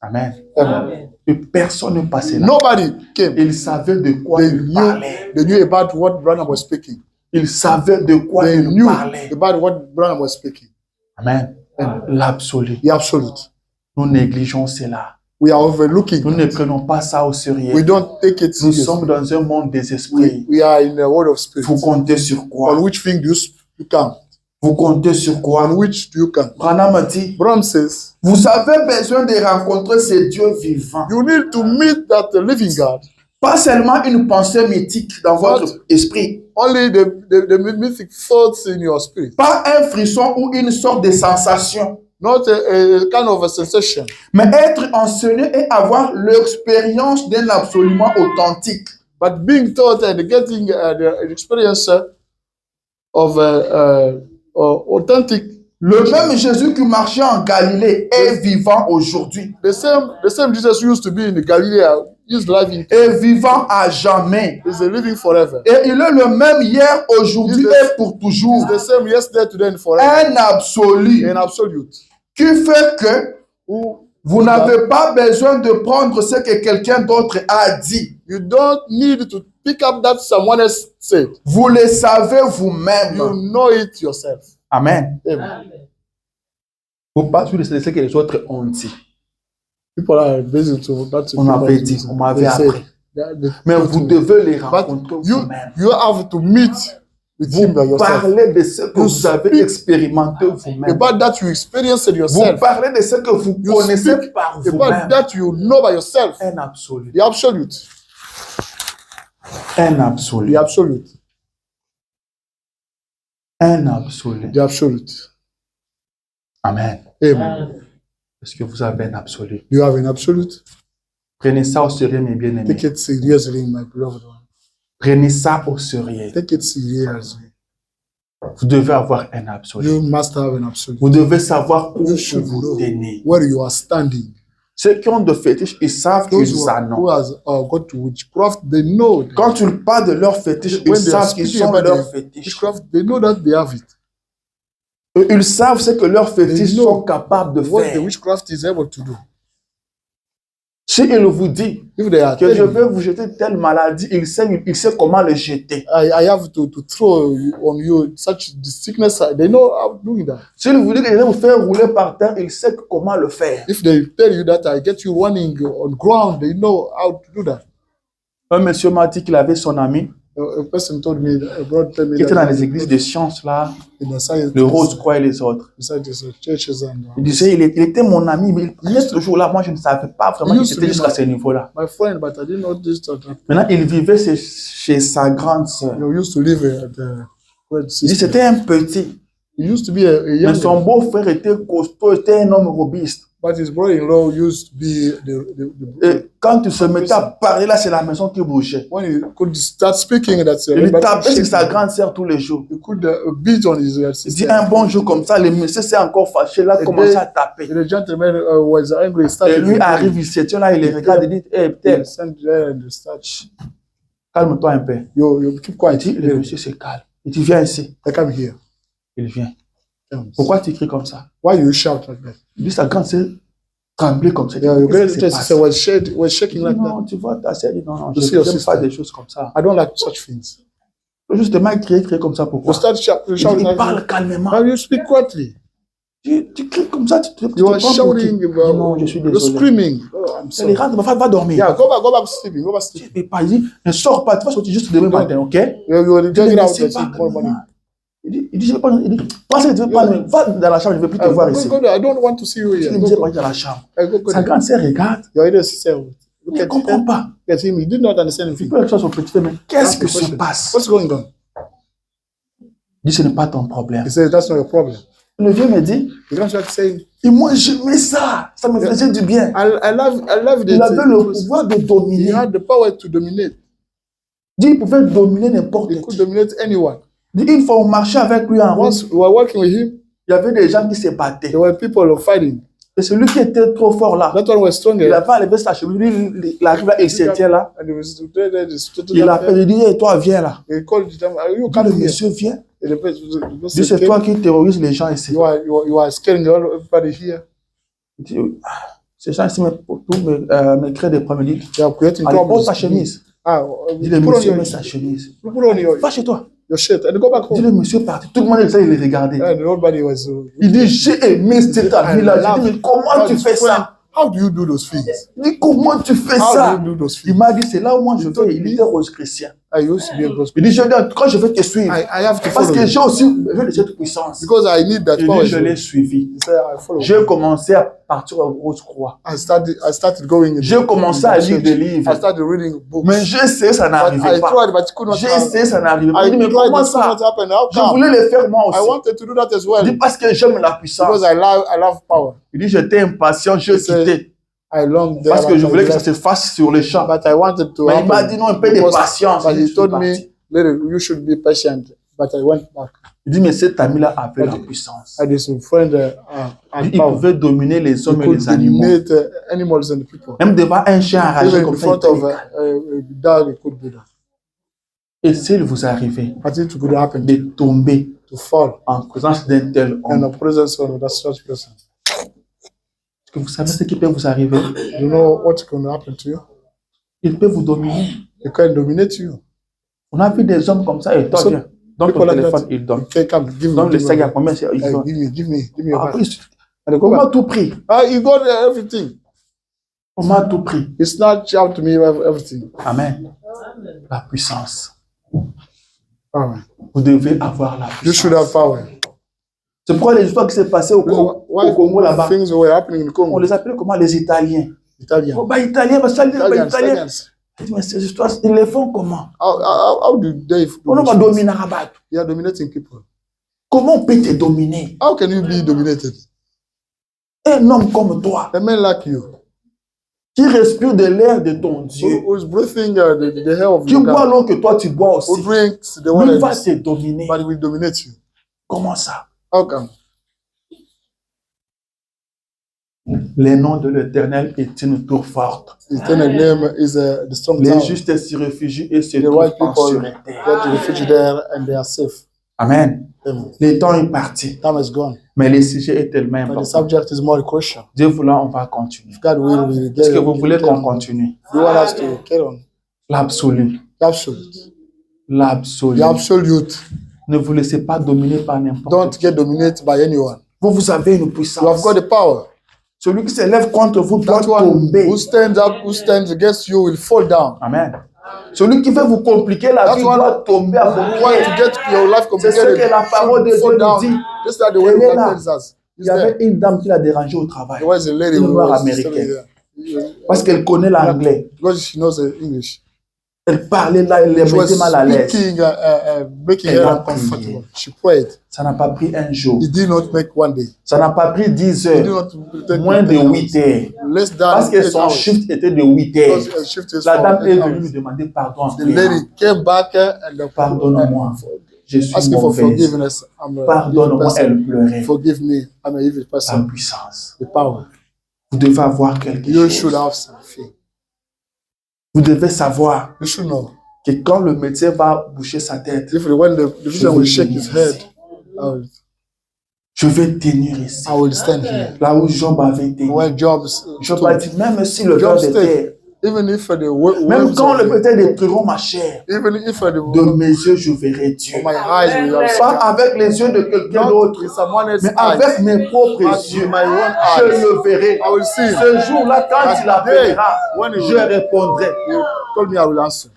Amen. Amen. Et personne ne passait là. Nobody came. Il savait de quoi il parlait. They knew about what Branham was speaking. Il savait de quoi They il knew parlait. about what Branham was speaking. Amen. L'absolu. The absolute. Nous négligeons cela. We are overlooking. Nous ne prenons pas ça au sérieux. We don't take it Nous seriously. sommes dans un monde des esprits. We are in a world of spirit. Vous comptez sur quoi? On which thing do you count? Vous comptez sur quoi? On which do you count? Branham a dit, Branham says, vous avez besoin de rencontrer ce Dieu vivant. you need to meet that living God. Pas seulement une pensée mythique dans votre esprit. Only the mythic thoughts in your spirit. Pas un frisson ou une sorte de sensation. Not a kind of a sensation. Mais être enseigné et avoir l'expérience d'un absolument authentique. But being taught and getting the experience of authentic. Le même Jésus qui marchait en Galilée est vivant aujourd'hui. The same Jesus used to be in Galilee, is living. Est vivant à jamais. Is living forever. Et il est le même hier, aujourd'hui et pour toujours. Is the same yesterday, today and forever. Un absolu. An absolute. Qui fait que vous n'avez pas besoin de prendre ce que quelqu'un d'autre a dit. You don't need to pick up that someone else said. Vous le savez vous-même. You know it yourself. Amen. Amen. Vous pas sur ce que les autres ont dit. People are busy to that. On m'avait dit, on m'avait appris. Mais vous devez les rencontrer vous-même. You have to meet with him by Vous yourself. parlez de ce que vous avez expérimenté vous-même. About that you experienced it Vous yourself. parlez de ce que vous connaissez par About vous-même. that you know by yourself. Un absolu. The absolute. Un absolu. The absolute. Un absolu. The absolute. Amen. Amen. Est-ce que vous avez un absolu? You have an absolute. Prenez ça au sérieux, mes bien-aimés. Take it seriously, my beloved one. Prenez ça au sérieux. Take it seriously. Vous devez avoir un absolu. You must have an absolute. Vous devez savoir où You vous should vous know tenez. where you are standing. Ceux qui ont de fétiches, ils savent Those qu'ils who en ont. has got to witchcraft, they know. That Quand tu parles de leur fétiche, ils when they are savent qu'ils speaking sont about leurs the fétiches. witchcraft, they know that they have it. Ils savent ce que leurs fétiches They know sont capables de What the faire. witchcraft is able to do. Si il vous dit If they are que je telling vais vous jeter telle maladie, il sait comment le jeter. I have to throw on you such the sickness, they know how doing that. S'il vous dit que je vais vous faire rouler par terre, il sait comment le faire. If they tell you that I get you running on ground, they know how to do that. Un monsieur m'a dit qu'il avait son ami A person told me, a brother told me qui était that dans les églises de sciences là, in the science, le Rose-Croix et les autres. beside the churches and Il disait, il était mon ami, mais il est toujours là. Moi, je ne savais pas vraiment qu'il était jusqu'à ce niveau-là. my friend, but I didn't know this. Maintenant, il vivait chez sa grande sœur. You used to live at the great Il dit, sister. c'était un petit. He used to be a Mais young son beau-frère était costaud, était un homme robuste. but his brother-in-law used to be the Et quand il se mettait à parler là, c'est la maison qui bougeait. when he could start speaking, that's Il tapait sur sa grande sœur tous les jours. he could beat on his Il dit sister. un bon jour comme ça, le monsieur s'est encore fâché, là, Et commencé à taper. The gentleman was angry. Et Started lui arrive, il se tient là, il les regarde, il dit, hé, peut-être, sent there and start. calme-toi un peu. You keep quiet. Il dit, le monsieur se calme. Il dit, viens ici. I come here. Il vient. Comes. Pourquoi tu cries comme ça? Why you shout like that? Il dit, sa grande sœur tremblait comme ça. Yeah, your Qu'est-ce great qui se sister passe? was Il shaking dit, like that. non, tu vois, ta sœur dit, non, You je see your n'aime pas sister? des choses comme ça. I don't like such things. Justement, il criait comme ça, You pourquoi? start shouting Il like parle that. calmement. How you speak quietly? Tu cries comme ça, tu You are prends pour qui? shouting. Il dit, non, je suis You're désolé. screaming. Oh, I'm Il sorry. rentre, ma femme va dormir. Yeah, go back sleeping. Go back sleeping. Et pas, il dit, ne sors pas, tu vas sortir juste demain matin, ok? You will Il dit, get ne out sais and pas, see tomorrow morning. il dit, je vais pas, il dit, pense que tu veux pas, va dans la chambre, je ne veux plus te voir ici. I don't want to see you Il here. me dit, pas dans la chambre. Go Sa grande sœur regarde, Your elder sister. Look il ne at comprend him. pas. Look at him. He did not understand Il anything. peut avec son petit frère, mais qu'est-ce Ask qui the se question. passe? What's going on? Il dit, ce n'est pas ton problème. He says, that's not your problem. Le vieux me dit, The grandchild saying, et moi j'aimais ça, ça me faisait du bien. I love it. Il avait le pouvoir de He dominer. had the power to dominate. Il dit, il pouvait dominer n'importe He could qui. dominate anyone. Il dit, une fois on marchait avec lui en route, Once we were working with him, il y avait des gens qui se battaient. there were people fighting. Et celui qui était trop fort là, That one was il stronger. avait enlevé sa chemise, lui, il arrive là, il se tient là. And he was Il appelle, il dit, hey, toi viens là. He called them, you Quand come le here. monsieur vient, And the il person dit, c'est came, toi qui terrorise les gens ici. you are scaring everybody here. Il dit, ah, Ces gens ici me créent des problèmes. Ils disent, allez, pose ta chemise. Dis-le, monsieur, mets sa chemise. Va chez toi. Dis-le, monsieur, parti. Tout le monde essaie de les regarder. Il dit, j'ai aimé cet ami-là. Je dis, mais comment tu fais ça? How do you do those things? Il dit, comment tu fais ça? Il m'a dit, c'est là où moi je vais. Il était rose chrétien. Il dit, quand je vais te suivre, parce que j'ai aussi besoin de cette puissance. Il dit, je l'ai suivi. J'ai commencé à partir au Rose-Croix. J'ai commencé à lire des livres. Mais j'ai essayé, ça n'arrivait pas. J'ai essayé, ça n'arrivait pas. Il dit, mais comment ça? Je voulais le faire moi aussi. Il dit, parce que j'aime la puissance. Il dit, j'étais impatient, j'ai quitté. Parce que je voulais que ça se fasse sur le champ. Mais il m'a dit non, un peu de patience. But he told me, you should be patient. But I went back. Il dit, mais cet ami-là avait la puissance. Il Il pouvait dominer les hommes et les animaux. Animals and people. Même devant un chien enragé Even in comme ça. front of a dog, it could be that. Et s'il vous arrivait But it could happen de tomber to fall en présence d'un tel in homme, the presence of that such person. est-ce que vous savez ce qui peut vous arriver? You know what's going to happen to you? Il peut vous dominer. It can dominate you. On a vu des hommes comme ça et toi, So, viens. Dans ton people like téléphone, that. il donne. Okay, come, give me. Dans le Give sac, il y a me, combien? Il donne. give me your Après, back. And they go on m'a back. tout pris. You got everything. On m'a tout pris. He snatched out to me everything. Amen. La puissance. Power. Vous devez avoir la You should have puissance. power. C'est pourquoi les histoires qui s'est passées au Congo là-bas, Things were happening in on Congo. les appelait comment? Les Italiens. Italian. Oh, bah, Italiens, bah, ça, bah, Italiens. Italians. Je dis, mais ces histoires, ils les font comment? How do they On va dominer Rabat. You are dominating people. Comment on peut te dominer? How can you be dominated? Un homme comme toi, A man like you, qui respire de l'air de ton Dieu, who's breathing the air of qui your boit God, l'eau que toi tu bois who aussi, drinks the lui water, va te dominer. but he will dominate you. Comment ça? How come? Le nom de l'Éternel est une tour forte. His eternal name is the strong Les tower. justes s'y réfugient et se The trouvent right en people sûreté. get refuge there and they are safe. Amen. Amen. Le temps est parti, Time is gone. mais le sujet est tellement But the important. subject is more crucial. Dieu voulant, on va continuer. If God will, we will get Est-ce que it. vous voulez qu'on continue? You want us to carry on? L'absolu. The absolute. L'absolu. The absolute. Ne vous laissez pas dominer par n'importe Don't qui. get dominated by anyone. Vous avez une You have puissance. got the power. Celui qui s'élève contre vous doit That one tomber. who stands up, who stands against you will fall down. Amen. Celui qui veut vous compliquer la That's vie one doit tomber à vos who want pieds. to get your life C'est ce complicated. que la parole de Dieu Fall nous down. dit. Just like the way Elle est God là. tells us. Il y avait une dame qui l'a dérangé au travail. There was a lady Une who noire was américaine. Parce qu'elle connaît l'anglais. because she knows English. Elle parlait là, elle les She was mettait mal à l'aise. speaking, making Elle her a uncomfortable. prié. She prayed. Ça n'a pas pris un jour. It did not make one day. Ça n'a pas pris 10 It did heures. not take Moins de 10 hours. 8 heures. Less than Parce que 8 son hours. shift était de 8 heures. Because her shift is La for dame est 8 venue hours. lui demander pardon. The lady came back and Pardonne-moi. Je suis asking for mauvaise. forgiveness. I'm a evil Pardonne-moi, person. elle pleurait. Forgive me. I'm a evil La person. puissance. The power. Vous devez avoir quelque You chose. should have something. Vous devez savoir You should know. que quand le médecin va boucher sa tête, When the physician will shake his head, je vais tenir ici. I will stand here. Là où Job avait été. When Job Job a dit, même si le Job cœur de terre, even if the même quand le peut-être détruiront ma chair, even if the de mes yeux je verrai Dieu. my eyes will have Pas avec les yeux de quelqu'un d'autre, with someone else's mais avec eyes. mes propres But yeux. with my own Je eyes. le verrai. I will see. Ce jour-là, quand That il appellera, when he je will- répondrai. You told me I will answer.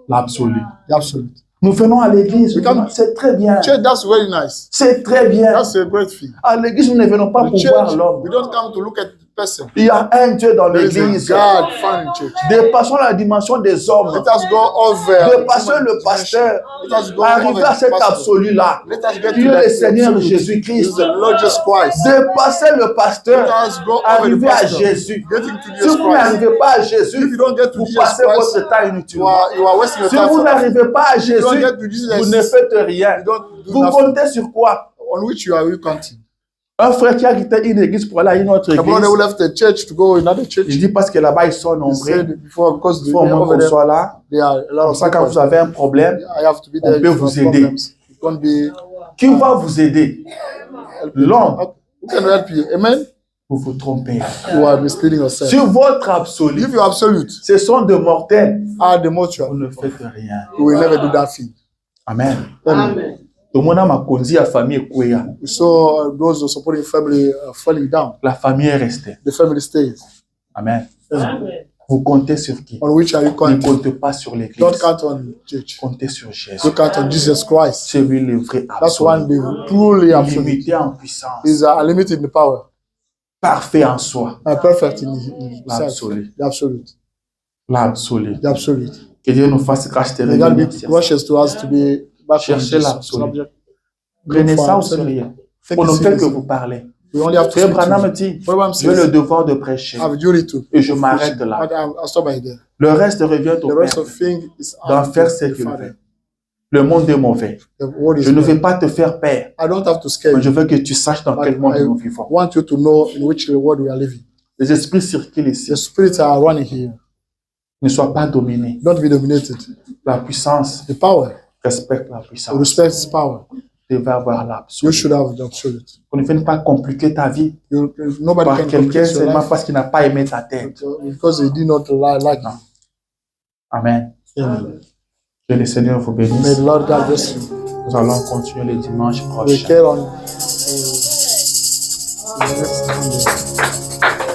L'absolu. The absolute. Nous venons à l'église. C'est très bien. Church, that's very nice. C'est très bien. That's a great thing. À l'église, nous ne venons pas The pour voir church, l'homme. we don't come to look at the person. Il y a un Dieu dans There is l'église. a God found in church. Dépassons la dimension des hommes. Let us go over. Dépassons le pasteur. Let us go Arriver over à the cet pastor. absolu-là. Let us get Dieu to le that Seigneur absolute. Jésus-Christ. Is the Lord Jesus Christ. Dépassez le pasteur. Let us go over the Arrivez à pastor. Jésus. Getting to Si Jesus vous Christ. n'arrivez pas à If Jésus, you don't get to vous Jesus passez Christ, votre temps inutilement. you are wasting your Si time. vous n'arrivez pas à If you don't Jésus, get to Jesus, vous ne faites rien. you don't do Vous nothing. comptez sur quoi? On which you are counting. Un frère qui a quitté une église pour aller à une autre A brother who église, left the church to go another church. il dit parce que là-bas ils sont He nombreux. said before, because Il faut au moins over qu'on there, soit là. there are a lot Comme of ça, quand people. vous avez un problème, I have to be on there. peut if you vous have aider. problems. It won't be qui va vous aider? L'homme. Who can help you? Amen. vous vous trompez. You are misleading yourself. Sur votre absolu, If you are absolute, ce sont de mortels. are the mortuary, Vous ne faites rien. you will never do that thing. Amen. Amen. Tout le monde a ma conduit à famille Kouya. We saw those who supporting family falling down. La famille est restée. The family stays. Amen. Amen. Vous comptez sur qui? On which are you Ne counting? comptez pas sur l'église. Don't count on church. Comptez sur Jésus. You count on Jesus Christ. C'est lui le vrai That's one absolu. day truly absolute. Limité en puissance. Is unlimited in the power. Parfait en soi. Perfect in himself. L'absolu. The absolute. L'absolu. The absolute. Que Dieu nous fasse grâce de May God revenir be sur ça. gracious to us to be back on Cherchez this l'absolu. subject. Prenez Look ça for au absolute. sérieux. Take Pour it le fait que seriously. vous parlez. We only have to Frère speak to Branham you. dit, Branham j'ai le says, devoir de prêcher. I have a duty to. Et je m'arrête là. I'll stop by there. Le reste revient au The rest Père of things is d'en up faire to ce the qu'il Father. veut. Le monde est mauvais. The word is Je ne bad. vais pas te faire peur, I don't have to scare mais je you. veux que tu saches dans quel monde nous vivons. I want you to know in which world we are living. Les esprits circulent ici. The spirits are running here. Ne sois pas dominé. Don't be dominated. La puissance The power. respecte la You puissance. respect His power. Tu devais avoir You l'absolu. should have the absolute. On ne fait pas compliquer ta vie Nobody par can quelqu'un complete your seulement life parce qu'il n'a pas aimé ta tête. because he did not like you. Amen. Amen. Que le Seigneur vous May bénisse. the Lord God bless you. Nous allons continuer les dimanches We prochains. care on the next Sunday.